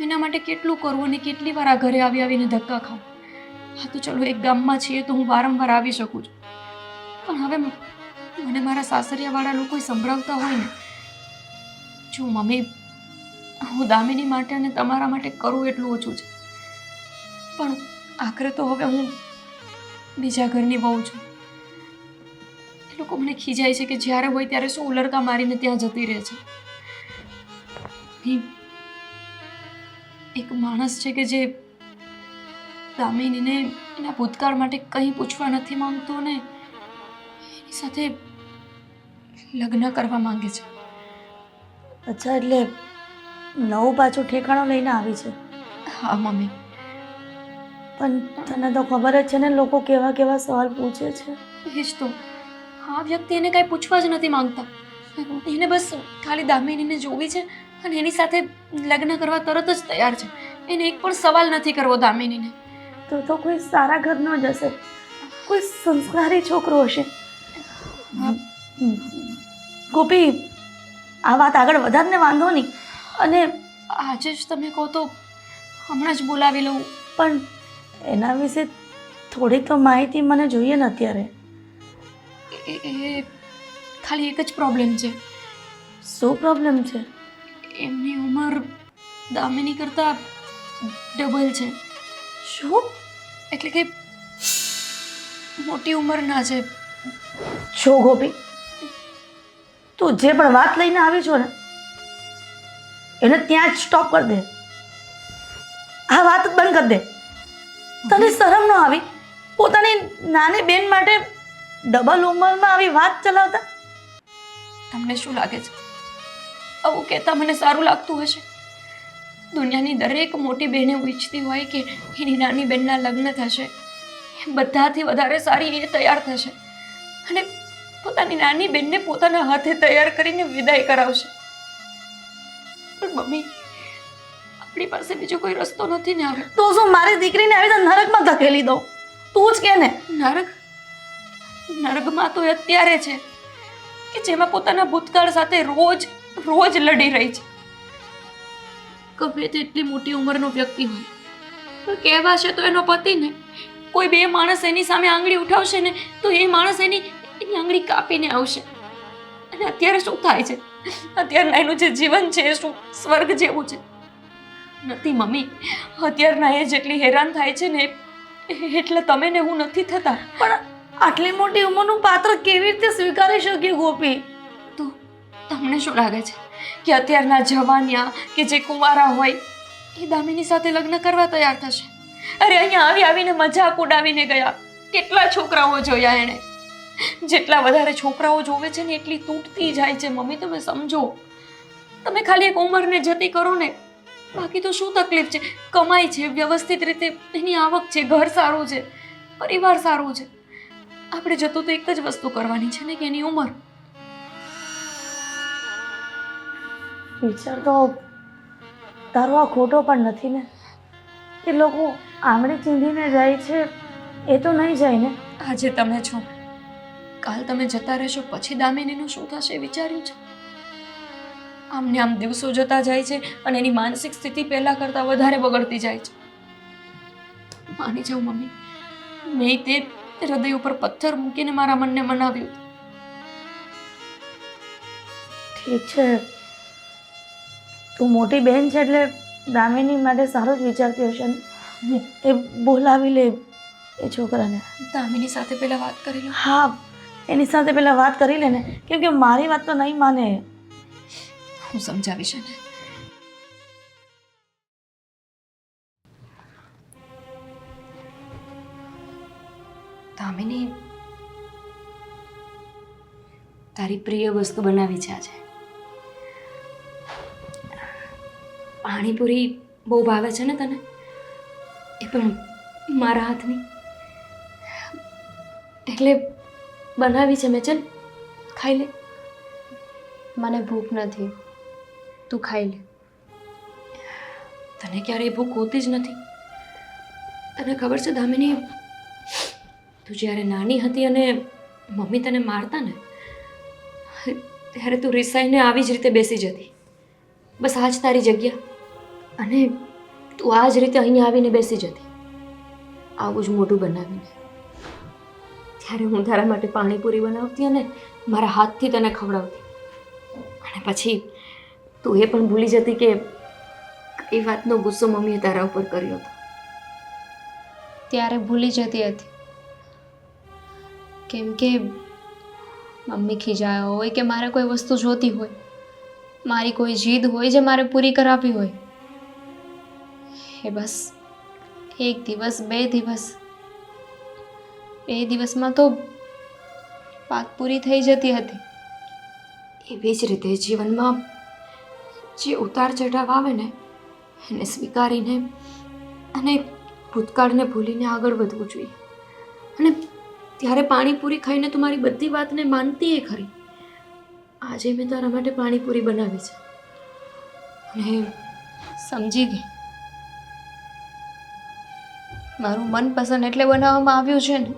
એના માટે કેટલું કરવું ને કેટલી વાર આ ઘરે આવીને ધક્કા ખાઉં. હા તો ચલો એક ગામમાં છીએ તો હું વારંવાર આવી શકું છું, પણ હવે મને મારા સાસરિયાવાળા લોકો સંભળાવતા હોય ને, જો મમ્મી હું દામિની માટે અને તમારા માટે કરું એટલું ઓછું છે, પણ આખરે તો હવે હું બીજા ઘરની વહુ છું. એ લોકો મને ખીજાય છે કે જ્યારે હોય ત્યારે શું ઉલરકા મારીને ત્યાં જતી રહે છે. એક માણસ છે કે જે દામિનીને એના ભૂતકાળ માટે કંઈ પૂછવા નથી માંગતો ને એની સાથે લગ્ન કરવા માંગે છે. અચ્છા, એટલે નવું પાછું ઠેકાણું લઈને આવી છે? હા મમ્મી. પણ તને તો ખબર જ છે ને લોકો કેવા કેવા સવાલ પૂછે છે. એ જ તો, આ વ્યક્તિ એને કાંઈ પૂછવા જ નથી માંગતા. એને બસ ખાલી દામિનીને જોવી છે અને એની સાથે લગ્ન કરવા તરત જ તૈયાર છે. એને એક પણ સવાલ નથી કરવો દામિનીને. તો કોઈ સારા ઘરનો જ હશે, કોઈ સંસ્કારી છોકરો હશે. ગોપી, આ વાત આગળ વધારને વાંધો નહીં. અને આજે જ તમે કહો તો હમણાં જ બોલાવી લઉં. પણ એના વિશે થોડીક તો માહિતી મને જોઈએ ને અત્યારે. એ ખાલી એક જ પ્રોબ્લેમ છે. શું પ્રોબ્લેમ છે? એમની ઉંમર દામિની કરતાં ડબલ છે. શું? એટલે કે મોટી ઉંમરના છે. છો ગોપી, તું જે પણ વાત લઈને આવી છો ને એને ત્યાં જ સ્ટોપ કરી દે. આ વાત જ બંધ કરી દે. તને શરમ ન આવી પોતાની નાની બેન માટે ડબલ ઉંમરમાં આવી વાત ચલાવતા? તમને શું લાગે છે આવું કહેતા મને સારું લાગતું હશે? દુનિયાની દરેક મોટી બહેને ઈચ્છતી હોય કે એની નાની બહેનના લગ્ન થશે, બધાથી વધારે સારી એ તૈયાર થશે અને પોતાની નાની બહેનને પોતાના હાથે તૈયાર કરીને વિદાય કરાવશે. પણ મમ્મી, આપણી પાસે બીજો કોઈ રસ્તો નથી ને. હવે તો શું મારી દીકરીને આવી તો નરકમાં ધકેલી દઉં? તું જ કે ને. નરકમાં તો અત્યારે છે કે જેમાં પોતાના ભૂતકાળ સાથે રોજ લડી રહી છે. ગમે તેટલી મોટી ઉંમરનો વ્યક્તિ હોય પણ કહેવાશે તો એનો પતિ ને. કોઈ બે માણસ એની સામે આંગળી ઉઠાવશે ને તો એ માણસ એની આંગળી કાપીને આવશે. અને અત્યારે શું થાય છે? અત્યારના એનું જે જીવન છે એ શું સ્વર્ગ જેવું છે? નથી મમ્મી, અત્યારના એ જેટલી હેરાન થાય છે ને એટલે તમે ને હું નથી થતા. પણ આટલી મોટી ઉંમરનું પાત્ર કેવી રીતે સ્વીકારી શકીએ ગોપી? તો તમને શું લાગે છે કે અત્યારના જવાનિયા કે જે કુંવારા હોય એ દામિની સાથે લગ્ન કરવા તૈયાર થશે? અરે અહીંયા આવીને મજાક ઉડાવીને ગયા. કેટલા છોકરાઓ જોયા એણે. જેટલા વધારે છોકરાઓ જોવે છે ને એટલી તૂટતી જાય છે. મમ્મી તમે સમજો. તમે ખાલી એક ઉંમરને જતી કરો ને, બાકી તો શું તકલીફ છે? કમાઈ છે, વ્યવસ્થિત રીતે એની આવક છે, ઘર સારું છે, પરિવાર સારું છે. આપણે જતું તો એક જ વસ્તુ કરવાની છે ને કે એની ઉંમર. વિચાર તો તારો આ ખોટો પણ નથી ને. એ લોકો આંગળી ચીંધીને જાય છે એ તો નહીં જાય ને. આજે તમે છો, કાલ તમે જતા રહેશો, પછી દામિનીનું શું થશે એ વિચાર્યું છે? આમને આમ દિવસો જતા જાય છે અને એની માનસિક સ્થિતિ પહેલાં કરતાં વધારે બગડતી જાય છે. માની જાઉં મમ્મી, મેં તે હૃદય ઉપર પથ્થર મૂકીને મારા મનને મનાવ્યું. ઠીક છે, તું મોટી બહેન છે એટલે દામિની માટે સારું જ વિચારતી હશે ને. એ બોલાવી લે એ છોકરાને. દામિની સાથે પહેલાં વાત કરી લો. હા, એની સાથે પહેલાં વાત કરી લે ને, કેમ કે મારી વાત તો નહીં માને. હું સમજાવીશ એને. દામિની, તારી પ્રિય વસ્તુ બનાવી છે આજે. પાણીપુરી બહુ ભાવે છે ને તને? એ પણ મારા હાથની. એટલે બનાવી છે મેં. ચાલ ખાઈ લે. મને ભૂખ નથી, તું ખાઈ લે. તને ક્યારેય ભૂખ હોતી જ નથી. તને ખબર છે દામિની, તું જ્યારે નાની હતી અને મમ્મી તને મારતા ને, ત્યારે તું રિસાઈને આવી જ રીતે બેસી જતી. બસ આ જ તારી જગ્યા. અને તું આ જ રીતે અહીંયા આવીને બેસી જતી, આવું જ મોઢું બનાવીને. ત્યારે હું તારા માટે પાણીપુરી બનાવતી અને મારા હાથથી તને ખવડાવતી. અને પછી તું એ પણ ભૂલી જતી કે કઈ વાતનો ગુસ્સો મમ્મીએ તારા ઉપર કર્યો હતો. ત્યારે ભૂલી જતી હતી, કેમ કે મમ્મી ખીજાયો હોય કે મારે કોઈ વસ્તુ જોતી હોય, મારી કોઈ જીદ હોય જે મારે પૂરી કરાવવી હોય, એ બસ એક દિવસ, બે દિવસમાં તો વાત પૂરી થઈ જતી હતી. એવી જ રીતે જીવનમાં જે ઉતાર ચઢાવ આવે ને એને સ્વીકારીને અને ભૂતકાળને ભૂલીને આગળ વધવું જોઈએ. અને ત્યારે પાણીપુરી ખાઈને તું મારી બધી વાતને માનતી એ ખરી. આજે મેં તારા માટે પાણીપુરી બનાવી છે અને સમજી ગઈ. મારું મનપસંદ એટલે બનાવવામાં આવ્યું છે ને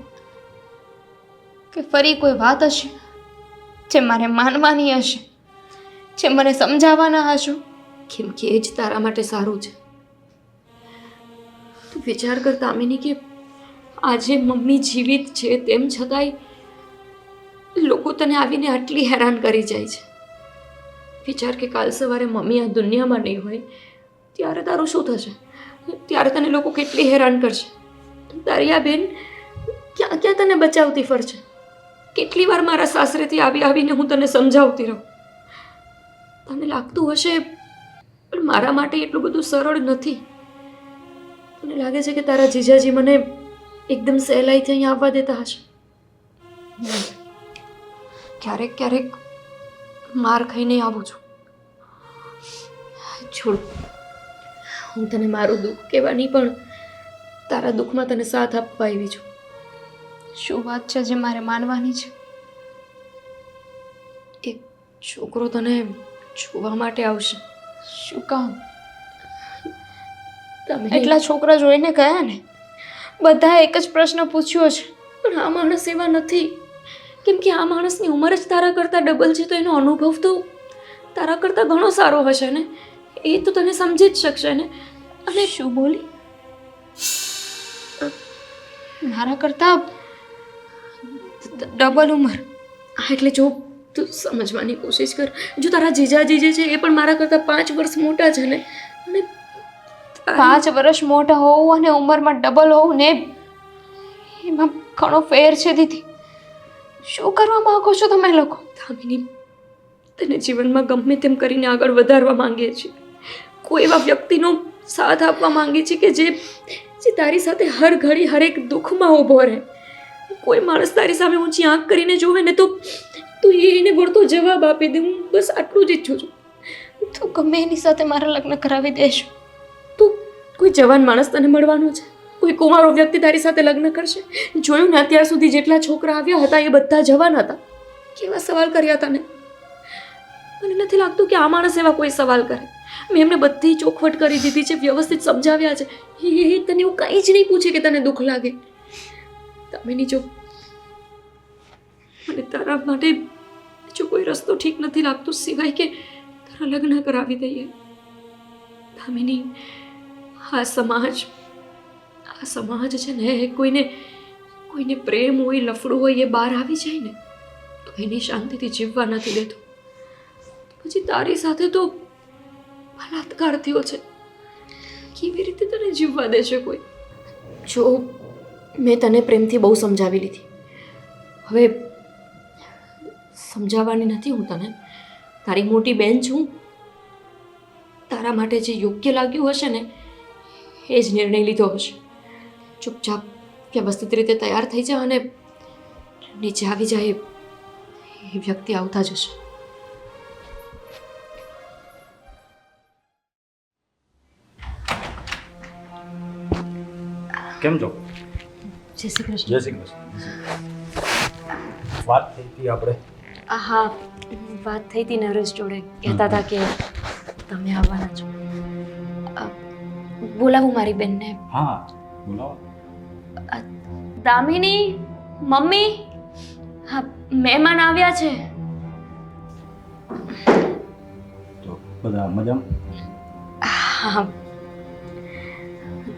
કે ફરી કોઈ વાત હશે જે મારે માનવાની હશે, જે મને સમજાવવાના હશો. કેમ કે એ જ તારા માટે સારું છે. તું વિચાર કર દામિની કે આજે મમ્મી જીવિત છે તેમ છતાંય લોકો તને આવીને આટલી હેરાન કરી જાય છે. વિચાર કે કાલ સવારે મમ્મી આ દુનિયામાં નહીં હોય ત્યારે તારું શું થશે? ત્યારે તને લોકો કેટલી હેરાન કરશે. તારી આ બેન ક્યાં ક્યાં તને બચાવતી ફરશે. કેટલી વાર મારા સાસરેથી આવીને હું તને સમજાવતી રહું. તને લાગતું હશે પણ મારા માટે એટલું બધું સરળ નથી. તને લાગે છે કે તારા જીજાજી મને એકદમ સહેલાઈથી અહીંયા આવવા દેતા હશે? ક્યારેક ક્યારેક માર ખાઈને આવું છું. છોડ, હું તને મારું દુઃખ કહેવાની પણ તારા દુઃખમાં તને સાથ આપવા આવી છું. શું વાત છે જે મારે માનવાની છે? એક છોકરો તને જોવા માટે આવશે. શું કામ? તમે એટલા છોકરા જોઈને ગયા ને, બધા એક જ પ્રશ્ન પૂછ્યો છે. પણ આ માણસ એવા નથી. કેમ કે આ માણસની ઉંમર જ તારા કરતાં ડબલ છે, તો એનો અનુભવ તો તારા કરતાં ઘણો સારો હશે ને. એ તો તને સમજી જ શકશે ને. અને શું બોલી? મારા કરતાં ડબલ ઉંમર? એટલે જો તું સમજવાની કોશિશ કર. જો તારા જીજાજી જે છે એ પણ મારા કરતાં 5 વર્ષ મોટા છે ને. અને 5 વર્ષ મોટા હોવું અને ઉંમરમાં ડબલ હોવું ને એમાં ઘણો ફેર છે દીદી. શું કરવા માંગો છો તમે લોકો? દામિની, તને જીવનમાં ગમે તેમ કરીને આગળ વધારવા માંગીએ છીએ. કોઈ એવા વ્યક્તિનો સાથ આપવા માંગીએ છીએ કે જે તારી સાથે હર ઘડી હરેક દુઃખમાં ઊભો રહે. કોઈ માણસ તારી સામે ઊંચી આંખ કરીને જોવે ને તો તું એને વળતો જવાબ આપી દે. હું બસ આટલું જ ઈચ્છું છું. તું ગમે એની સાથે મારા લગ્ન કરાવી દેશ. તું કોઈ જવાન માણસ તને મળવાનો છે? કોઈ કુંવારો વ્યક્તિ તારી સાથે લગ્ન કરશે? જોયું ને અત્યાર સુધી જેટલા છોકરા આવ્યા હતા એ બધા જવાન હતા. કેવા સવાલ કર્યા તને? મને નથી લાગતું કે આ માણસ એવા કોઈ સવાલ કરે. મેં એમને બધી ચોખવટ કરી દીધી છે, વ્યવસ્થિત સમજાવ્યા છે. એ તને એવું કંઈ જ નહીં પૂછે કે તને દુઃખ લાગે. તમે જો મને તારા માટે જો કોઈ રસ્તો ઠીક નથી લાગતો સિવાય કે તારા લગ્ન કરાવી દઈએ. દામિની, આ સમાજ છે ને કોઈને પ્રેમ હોય, લફડું હોય એ બહાર આવી જાય ને તો એની શાંતિથી જીવવા નથી દેતો. પછી તારી સાથે તો બલાત્કાર થયો છે. કેવી રીતે તને જીવવા દેશે કોઈ? જો મેં તને પ્રેમથી બહુ સમજાવી લીધી. હવે સમજાવવાની નથી હું તને. તારી મોટી બહેન છું. તારા માટે જે યોગ્ય લાગ્યું હશે ને એ જ નિર્ણય લીધો હશે. ચૂપચાપ વ્યવસ્થિત રીતે તૈયાર થઈ જા અને નીચે આવી જાય એ વ્યક્તિ આવતા જ હશે. કેમ છો? જય શ્રી કૃષ્ણ. જય શ્રી કૃષ્ણ. વાત થઈ હતી આપણે. હા, વાત થઈ હતી નરેશ જોડે. કહેતા હતા કે તમે આવવાના છો. બોલાવું મારી બેનને? હા બોલાવો. દામિની, મમ્મી, હા મહેમાન આવ્યા છે. તો બધા મજામાં? હા,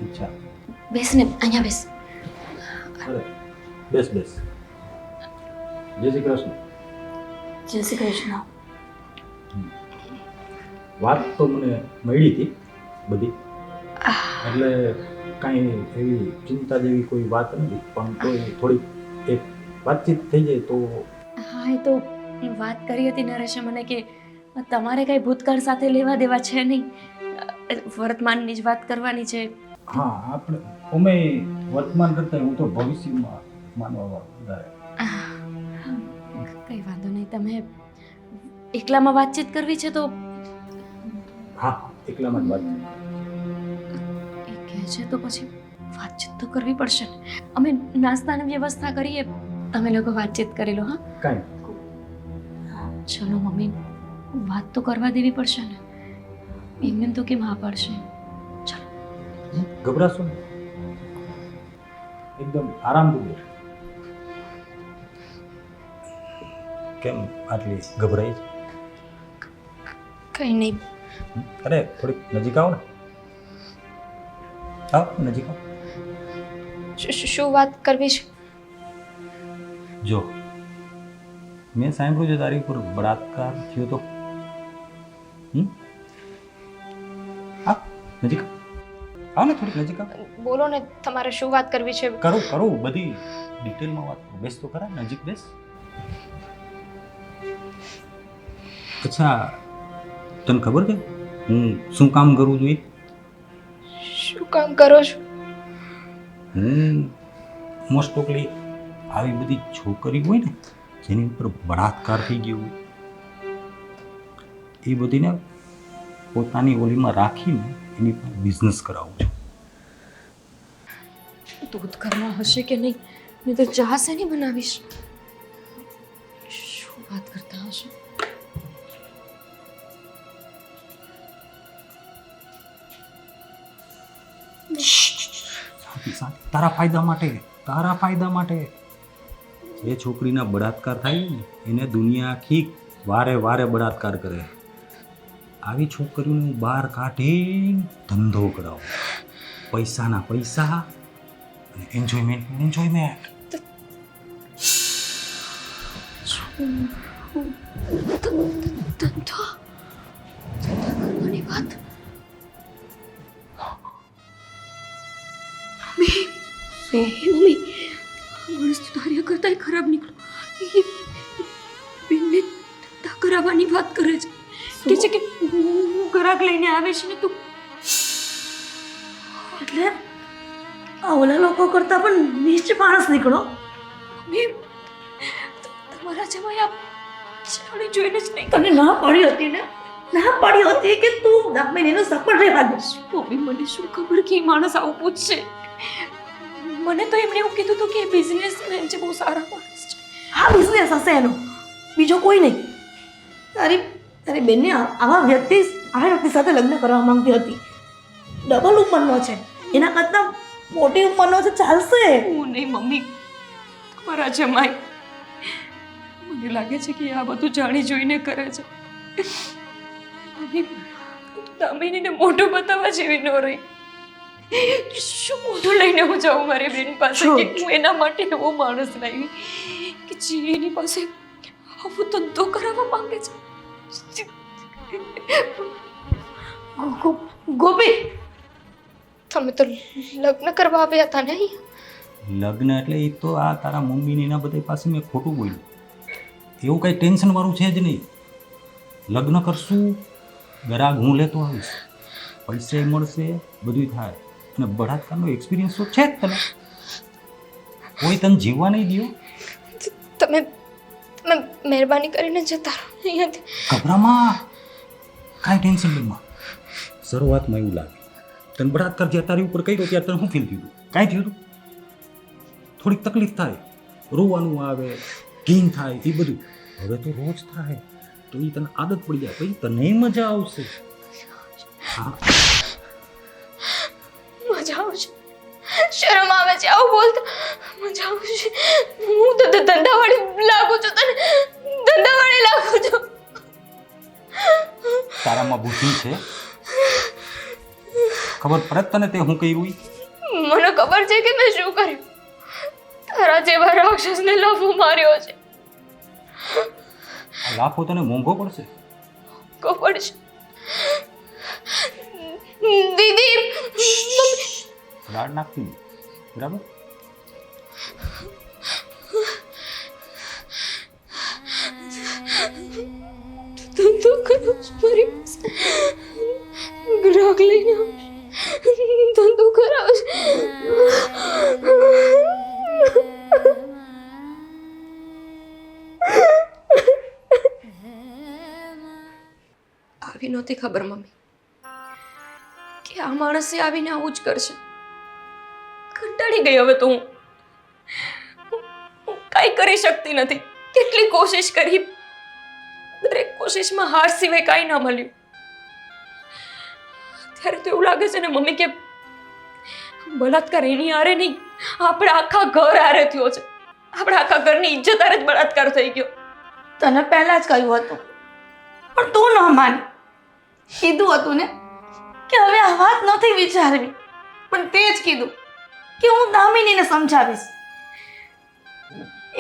અચ્છા, બેસ ને, અહીંયા બેસ. અરે બેસ બેસ. જય શ્રી કૃષ્ણ. જય શ્રી કૃષ્ણ. વાત તો મને મળી હતી બધી, એટલે કાંઈ એવી ચિંતા જેવી કોઈ વાત નથી, પણ કોઈ થોડી એક વાતચીત થઈ જાય તો. હા, એ તો વાત કરી હતી નરેશે મને કે તમારે કઈ ભૂતકાળ સાથે લેવા દેવા છે નહીં, વર્તમાનની જ વાત કરવાની છે. હા, આપણે અમે વર્તમાન કરતા હું તો ભવિષ્યમાં માનવા વધારે. કઈ વાંધો નહીં. તમે એકલામાં વાતચીત કરવી છે તો હા, એકલામાં જ વાત. એ કહે છે તો પછી વાતચીત તો કરવી પડશે ને. અમે નાસ્તાની વ્યવસ્થા કરીએ, તમે લોકો વાતચીત કરી લો. હા, કાંઈ ચલો મમ્મી, વાત તો કરવા દેવી પડશે ને. એમ તો કેમ હા પડશે? ગભરાશો ને, એકદમ આરામથી બેઠ. કેમ આટલી ગભરાઈ છે? કંઈ નહીં. અરે થોડીક નજીક આવો ને. આવો નજીક આવો. શું વાત કરવી છે? જો મેં સાંભળ્યું છે તારી ઉપર બળાત્કાર થયો તો. આવ નજીક આવો ને, થોડીક નજીક આવો. બોલો ને, તમારે શું વાત કરવી છે? કરું બધી ડિટેલમાં વાત કરું. બેસ તો ખરા, નજીક બેસ. અચ્છા, તને ખબર છે હું શું કામ કરું છું? શું કામ કરો છો? હું મોસ્ટ ઓફલી આવી બધી છોકરી હોય ને જેની ઉપર બળાત્કાર થઈ ગયો હોય એ બધીને પોતાની ઓલીમાં રાખીને એની પર બિઝનેસ કરાવું છું. દૂધ ઘરમાં હશે કે નહીં, નહીં તો ચા શેની બનાવીશ? શું વાત કરતા હશો? તારા ફાયદા માટે જે છોકરીના બળાત્કાર થાય ને એને દુનિયા આખી વારે બળાત્કાર કરે. આવી છોકરીઓને હું બહાર કાઢીને ધંધો કરાવું. પૈસાના પૈસા અને એન્જોયમેન્ટ. ધંધો કરવાની વાત? મમ્મી, માણસ તો ધાર્યા કરતા ખરાબ નીકળ્યો. એ બેનને ધંધા કરાવવાની આવવાની વાત કરે છે કે છે કે હું ગ્રાહક લઈને આવીશ ને તું એટલે આ ઓલા લોકો કરતાં પણ નીચ માણસ નીકળો. મમ્મી તમારા જમાઈ આ ચાલી જોઈને જ નહીં તને ના પડી હતી ને, ના પડી હતી કે તું દામિનીનો સફળ રહેવા દઈશ. મમ્મી મને શું ખબર કે એ માણસ આવું પૂછશે. મને તો એમણે એવું કીધું હતું કે બિઝનેસમેન છે, બહુ સારા માણસ છે. આ બિઝનેસ હશે એનો, બીજો કોઈ નહીં. તારી બેનને આવા વ્યક્તિ સાથે લગ્ન કરવા માંગતી હતી. ડબલ ઉંમરનો છે, એના કરતાં મોટી ઉંમરનો છે, ચાલશે. હું નહીં મમ્મી, તમારા જમાઈ. મને લાગે છે કે આ બધું જાણી જોઈને કરે છે. મમ્મી દામિનીને મોઢું બતાવવા જેવી ન રહી. શું મોઢું લઈને હું જાઉં મારી બેન પાસે કે હું એના માટે એવો માણસ લાવી કે જે એની પાસે આવું ધંધો કરાવવા માંગે છે. ગોપી, તમે તો લગ્ન કરવા આવ્યા હતા ને અહીં? લગ્ન એટલે એ તો આ તારા મમ્મીને એના બધા પાસે મેં ખોટું બોલ્યું. એવું કંઈ ટેન્શનવાળું છે જ નહીં. લગ્ન કરશું, ગ્રાહક હું લેતો આવીશ, પૈસા મળશે, બધું થાય. અને બળાત્કારનો એક્સપિરિયન્સ તો છે જ તને. કોઈ તને જીવવા નહીં દો. તમે તમે મહેરબાની કરીને જતા રહો અહીંયાથી. ગભરામાં કાંઈ ટેન્શન નહીં માં. શરૂઆતમાં એવું લાગે તને બળાત્કાર જે તારી ઉપર કર્યો ત્યારે તને શું ફીલ થયું હતું? કાંઈ થયું હતું? થોડીક તકલીફ થાય, રોવાનું આવે, કીન થાય, એ બધું. હવે તો રોજ થાય તો એ તને આદત પડી જાય, પછી તને મજા આવશે. હા, મજા આવશે, શરમ આવે છે આવું બોલતા. મજા આવશે. હું તો ધંધાવાળી લાગુ છું, તને ધંધાવાળી લાગુ છું. તારામાં બુદ્ધિ છે, ખબર પડે તને તે હું કર્યું ઈ? મને ખબર છે કે મેં શું કર્યું. તારા જેવા રાક્ષસને લાફો માર્યો છે. આ લાફો તને મોંઘો પડશે. ખબર છે દીદી. રાડ નાખતી નહીં, બરાબર? ધંધો કરો છો મારી પાસે, ગ્રાહક લઈને ધંધો કરાવશે. આવી નહોતી ખબર મમ્મી કે આ માણસે આવીને આવું જ કરશે. કંટાળી ગઈ હવે તો હું કાંઈ કરી શકતી નથી. કેટલી કોશિશ કરી, દરેક કોશિશમાં હાર સિવાય કાંઈ ના મળ્યું. ત્યારે તો એવું લાગે છે ને મમ્મી કે બળાત્કાર એની હારે નહીં, આપણે આખા ઘર હારે થયો છે. આપણા આખા ઘરની ઇજ્જત હારે જ બળાત્કાર થઈ ગયો. તને પહેલા જ કહ્યું હતું પણ તું ન માની. કીધું હતું ને કે હવે આ વાત નથી વિચારવી, પણ તે જ કીધું કે હું દામિનીને સમજાવીશ.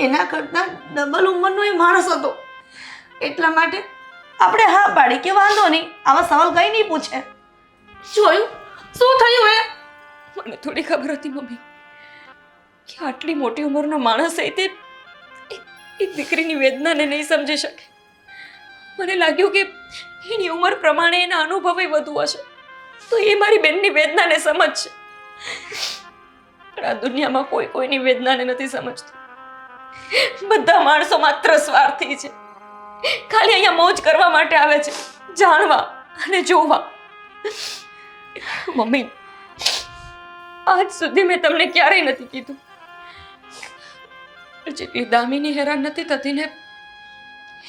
એના કરતાં ડબલ ઉંમરનો એ માણસ હતો, એટલા માટે આપણે હા પાડી કે વાંધો નહીં, આવા સવાલ કંઈ નહીં પૂછે. જોયું શું થયું એ? મને થોડી ખબર હતી મમ્મી કે આટલી મોટી ઉંમરનો માણસ છે તે એક દીકરીની વેદનાને નહીં સમજી શકે. મને લાગ્યું કે એની ઉંમર પ્રમાણે એના અનુભવ વધુ હશે તો એ મારી બેનની વેદનાને સમજશે. પણ આ દુનિયામાં કોઈ કોઈની વેદનાને નથી સમજતું. બધા માણસો માત્ર સ્વાર્થી છે, ખાલી અહીંયા મોજ કરવા માટે આવે છે, જાણવા અને જોવા. મમ્મી આજ સુધી મેં તમને ક્યારેય નથી કીધું, જેટલી દામિની હેરાન નથી થતી ને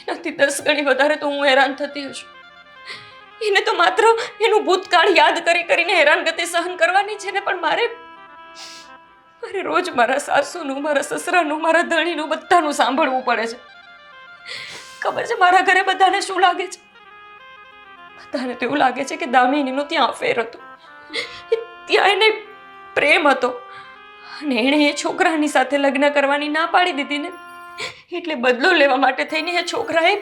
એનાથી 10 ગણી વધારે તો હું હેરાન થતી હશું. એને તો માત્ર એનું ભૂતકાળ યાદ કરી કરીને હેરાનગતિ સહન કરવાની છે ને, પણ મારે રોજ મારા સાસુનું, મારા સસરાનું, મારા ધણીનું બધાનું સાંભળવું પડે છે. ખબર છે મારા ઘરે બધાને શું લાગે છે? બધાને તો એવું લાગે છે કે દામિનીનું ત્યાં અફેર હતું, ત્યાં એને પ્રેમ હતો અને એણે એ છોકરાની સાથે લગ્ન કરવાની ના પાડી દીધી ને, એટલે બદલો લેવા માટે થઈને એ છોકરાએ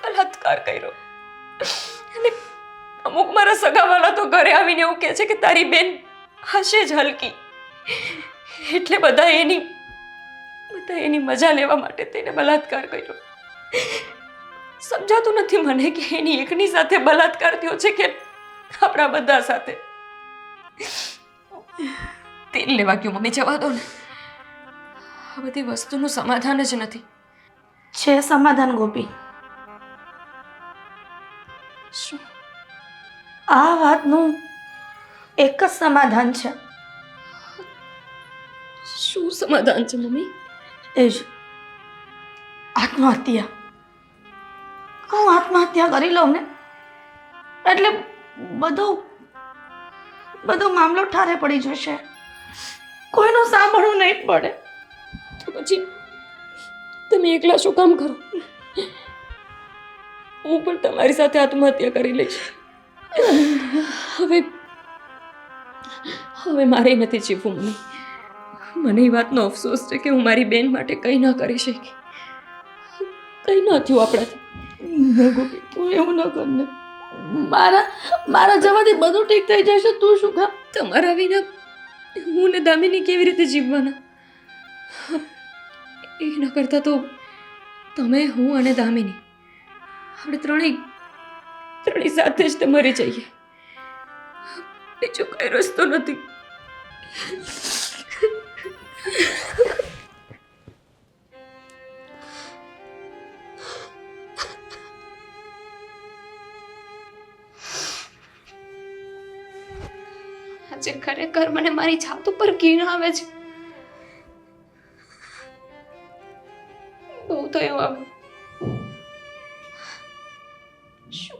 બલાત્કાર કર્યો. અને અમુક મારા સગાવાલા તો ઘરે આવીને એવું કહે છે કે તારી બેન હશે જ હલકી, એટલે બધા એની મજા લેવા માટે તેને બલાત્કાર કર્યો. સમજાતું નથી મને કે એની એકની સાથે બલાત્કાર થયો છે કે આપણા બધા સાથે. તેલ લેવા ગયો મમ્મી, જવા દો ને. આ બધી વસ્તુનું સમાધાન જ નથી. છે સમાધાન ગોપી. શું? આ વાતનું એક જ સમાધાન છે. શું સમાધાન છે મમ્મી? એ જ આત્મહત્યા. હું આત્મહત્યા કરી લઉં ને એટલે બધો મામલો ઠારે પડી જશે. કોઈનું સાંભળવું નહીં પડે. તો પછી તમે એકલા શું કામ કરો? હું પણ તમારી સાથે આત્મહત્યા કરી લઈશ. હવે મારે નથી જીવવું મમ્મી. મને એ વાતનો અફસોસ છે કે હું મારી બેન માટે કંઈ ન કરી શકી. કંઈ ન થયું આપણાથી. ગોપી, તું એવું ન કર ને. મારા જવાથી બધું ઠીક થઈ જશે. તું શું કામ? તમારા વિના હું ને દામિની કેવી રીતે જીવવાના? એ ન કરતા તો તમે, હું અને દામિની આપણે ત્રણેય સાથે જ તે મરી જઈએ. બીજો કઈ રસ્તો નથી. આજે ખરેખર મને મારી જાત ઉપર ઘીણ આવે છે. બહુ તો એવું આવે. શું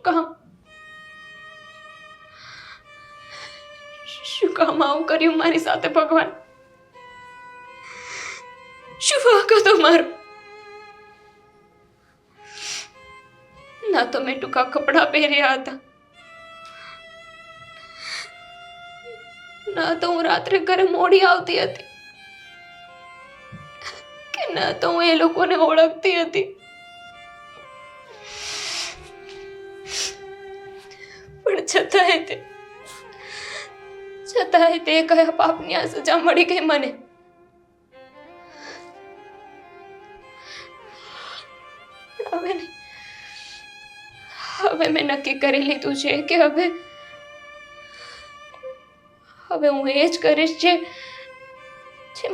કામ આવું કર્યું મારી સાથે ભગવાન? શું વાંક હતો મારો? ના તો મેં ટૂંકા કપડાં પહેર્યા હતા, ના તો હું રાત્રે ઘરે મોડી આવતી હતી, કે ના તો હું એ લોકોને ઓળખતી હતી. પણ છતાંય તે કયા પાપની આ સજા મળી ગઈ મને? હવે મેં નક્કી કરી લીધું છે કે હવે હું એ જ કરીશ જે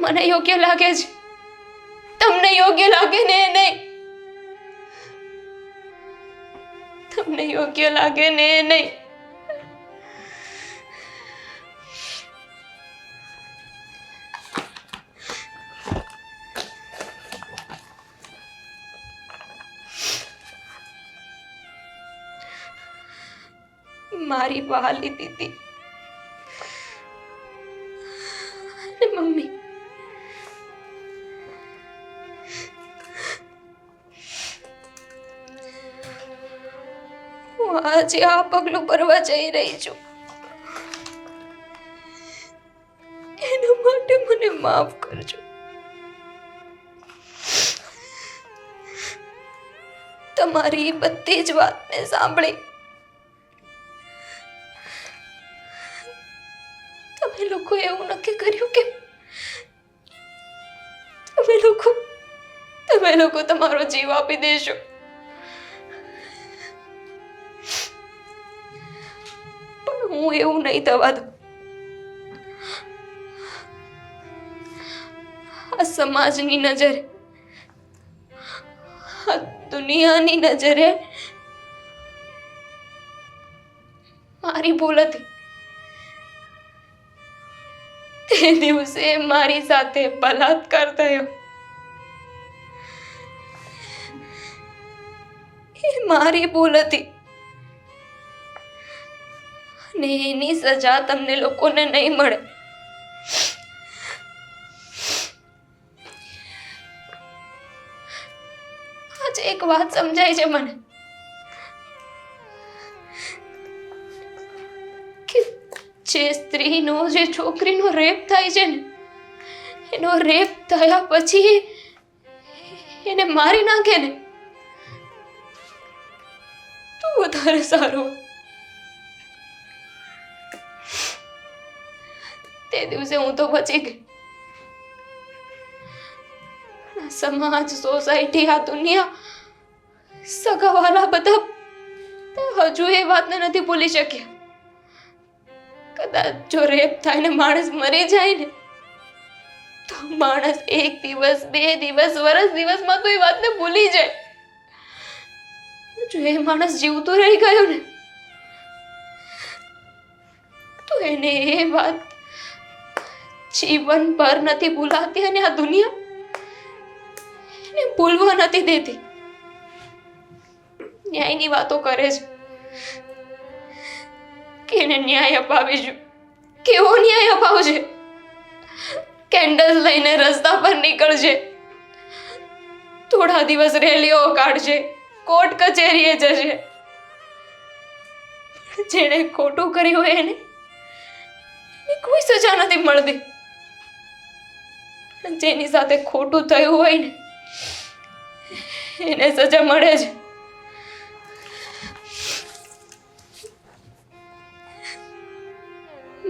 મને યોગ્ય લાગે છે. તમને યોગ્ય લાગે ને એ નહીં. તમને યોગ્ય લાગે ને એ નહીં. મારી વહાલી દીદી અને મમ્મી, હું આજે આ પગલું ભરવા જઈ રહી છું. એના માટે મને માફ કરજો. તમારી બધી જ વાત મેં સાંભળી. તમે લોકો એવું નક્કી કર્યું કે તમે લોકો તમારો જીવ આપી દેશો. પણ હું એવું નહીં થવા દઉં. આ સમાજની નજરે, આ દુનિયાની નજરે મારી ભૂલ હતી. તે દિવસે મારી સાથે બલાત્કાર થયો. એ મારી ભૂલ હતી અને એની સજા તમને લોકોને નહીં મળે. આજે એક વાત સમજાય છે મને કે જે સ્ત્રીનો, જે છોકરીનો રેપ થાય છે ને, એનો રેપ થયા પછી એને મારી નાખે ને તો વધારે સારું. તે દિવસે હું તો બચી ગઈ. સમાજ, સોસાયટી, આ દુનિયા સગાવાલા બધા હજુ એ વાતને નથી ભૂલી શક્યા. કદાચ જો રેપ થાય ને માણસ મરી જાય ને તો માણસ 1 દિવસ 2 દિવસ વર્ષ દિવસમાં તો એ વાતને ભૂલી જાય. જો એ માણસ જીવતો રહી ગયો ને તો એને એ વાત જીવનભર નથી ભૂલાતી અને આ દુનિયા એને ભૂલવા નથી દેતી. ન્યાયની વાતો કરે છે કે એને ન્યાય અપાવીશું. કેવો ન્યાય અપાવશે? કેન્ડલ્સ લઈને રસ્તા પર નીકળશે, થોડા દિવસ રેલીઓ કાઢશે, કોર્ટ કચેરીએ જશે. જેણે ખોટું કર્યું હોય એને કોઈ સજા નથી મળતી. જેની સાથે ખોટું થયું હોય ને એને સજા મળે છે.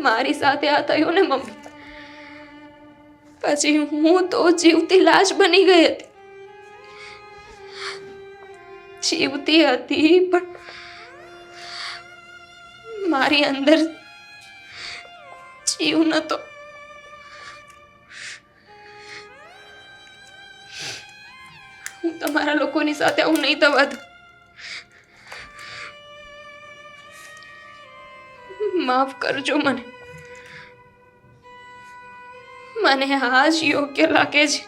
મારી સાથે આ થયું ને મમ્મી, પછી હું તો જીવતી લાશ બની ગઈ હતી. જીવતી હતી પણ મારી અંદર જીવ નતો. હું તમારા લોકોની સાથે આવું નહીં થવા દઉં. માફ કરજો મને. મને આ જ યોગ્ય લાગે છે.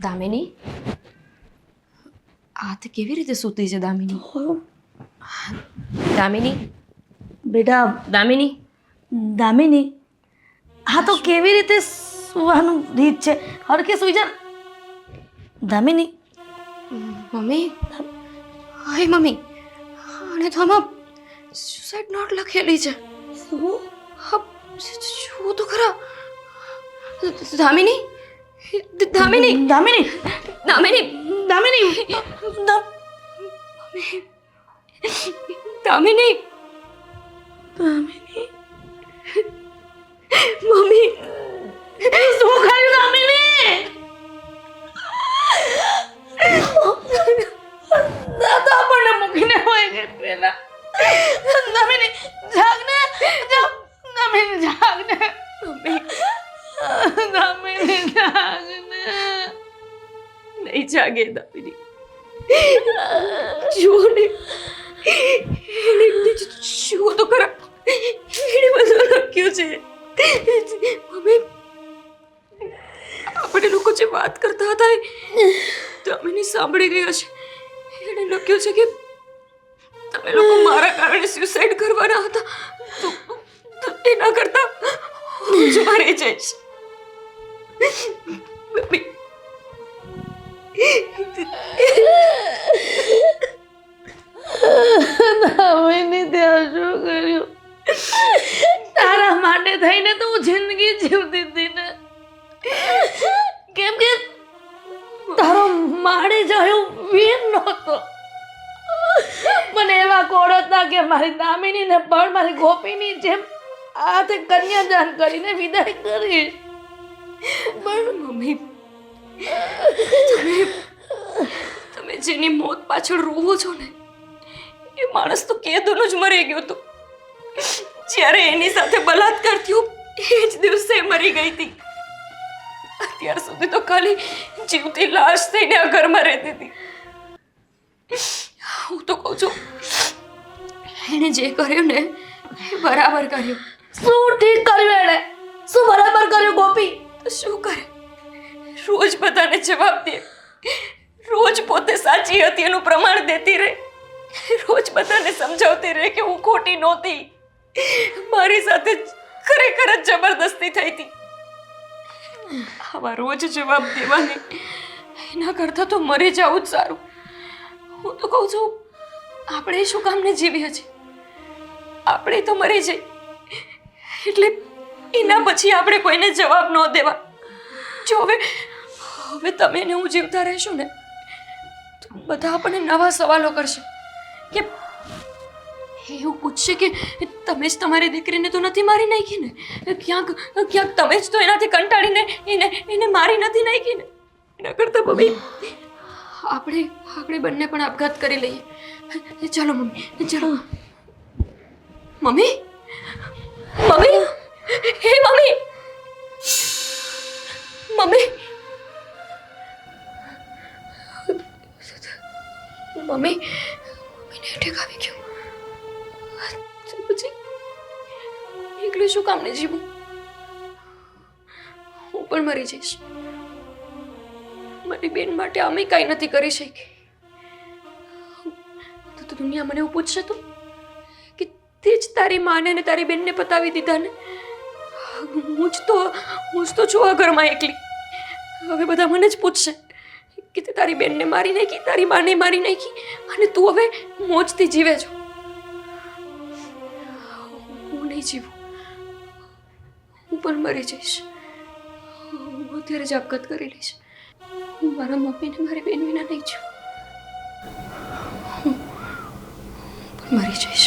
દામિની, આ તે કેવી રીતે સૂતી છે દામિની? દામિની, બેટા દામિની, દામિની, હા તો કેવી રીતે સુવાનું રીત છે? હરખે સુઈ જા. દામિની, મમ્મી, હાય મમ્મી, અને તો આમાં સુસાઇડ નોટ લખેલી છે. શું? હા, શું તો ખરા. દામિની, દામિની, દામિની, દામિની, દામિની, દામિની, દામિની, મમ્મી, શું ખાયું દામિની? દાદા આપણને મૂકીને હોય છે પેલા. દામિની, જાગ ને, જાગ. દામિની, જાગ ને. મમ્મી, દામિની, જાગ ને. નહીં જાગે દામિની. જુઓ ને, એને જુઓ તો ખરા, એને બધું લખ્યું છે. મમ્મી, આપણે લોકો જે વાત કરતા હતા એ દામિની સાંભળી ગઈ હશે. એને લખ્યું છે કે તમે લોકો મારા કારણે સ્યુસાઇડ કરવાના હતા, તો એના કરતા હું જ મારી જઈશ. મમ્મી, દામિની, ત્યાં શું કર્યું? તારા માટે થઈને તો હું જિંદગી જીવતી હતી ને. કેમ કે તારો માડી જયો વીર નહોતો. મને એવા કોડ હતા કે મારી દામિનીને પણ મારી ગોપીની જેમ હાથે કન્યાદાન કરીને વિદાય કરીશ. પણ મમ્મી, તમે જેની મોત પાછળ રોવો છો ને એ માણસ તો કેદોનો જ મરી ગયો હતો. જ્યારે એની સાથે બલાત્કાર થયો એ જ દિવસે મરી ગઈ હતી. અત્યાર સુધી તો ખાલી જીવતી લાશ થઈને આ ઘરમાં રહેતી હતી. હું તો કહું છું એને જે કર્યું ને એ બરાબર કર્યું. શું ઠીક કર્યું એણે? શું બરાબર કર્યું ગોપી? તો શું કરે? રોજ બધાને જવાબ દે, રોજ પોતે સાચી હતી એનું પ્રમાણ દેતી રહે, રોજ બધાને સમજાવતી રહે કે હું ખોટી નહોતી, મારી સાથે ખરેખર જ જબરદસ્તી થઈ હતી. આવા રોજ જવાબ દેવાની એના કરતાં તો મરી જવું જ સારું. હું તો કહું છું આપણે શું કામને જીવીએ છીએ? આપણે તો મરી જઈ એટલે એના પછી આપણે કોઈને જવાબ ન દેવા. જો હવે તમે ને હું જીવતા રહીશું ને તો બધા આપણને નવા સવાલો કરશે કે એવું પૂછશે કે તમે જ તમારી દીકરીને તો નથી મારી નાખી ને, ક્યાંક તમે જ તો એનાથી કંટાળીને એને મારી નથી નાખી ને. એના કરતાં મમ્મી આપણે બંને પણ આપઘાત કરી લઈએ. ચાલો મમ્મી, ચાલો. મમ્મી, મમ્મી, હે મમ્મી, મમ્મી, મમ્મી, મમ્મીને એટેક આવી ગયો. પછી એકલું શું કામને જીવું? હું પણ મરી જઈશ. મારી બેન માટે અમે કાંઈ નથી કરી શકી. તો દુનિયા મને એવું પૂછશે તો કે તે જ તારી માને ને તારી બેનને પતાવી દીધા ને. હું જ તો છું આ ઘરમાં એકલી. હવે બધા મને જ પૂછશે કે તે તારી બેનને મારી નાખી, તારી માને મારી નાખી અને તું હવે મોજથી જીવે છો. હું નહીં જીવું, હું પણ મરી જઈશ. હું અત્યારે જ આપઘાત કરી લઈશ. હું મારા મમ્મીને મારી બેન વિના નહીં છું. હું પણ મરી જઈશ.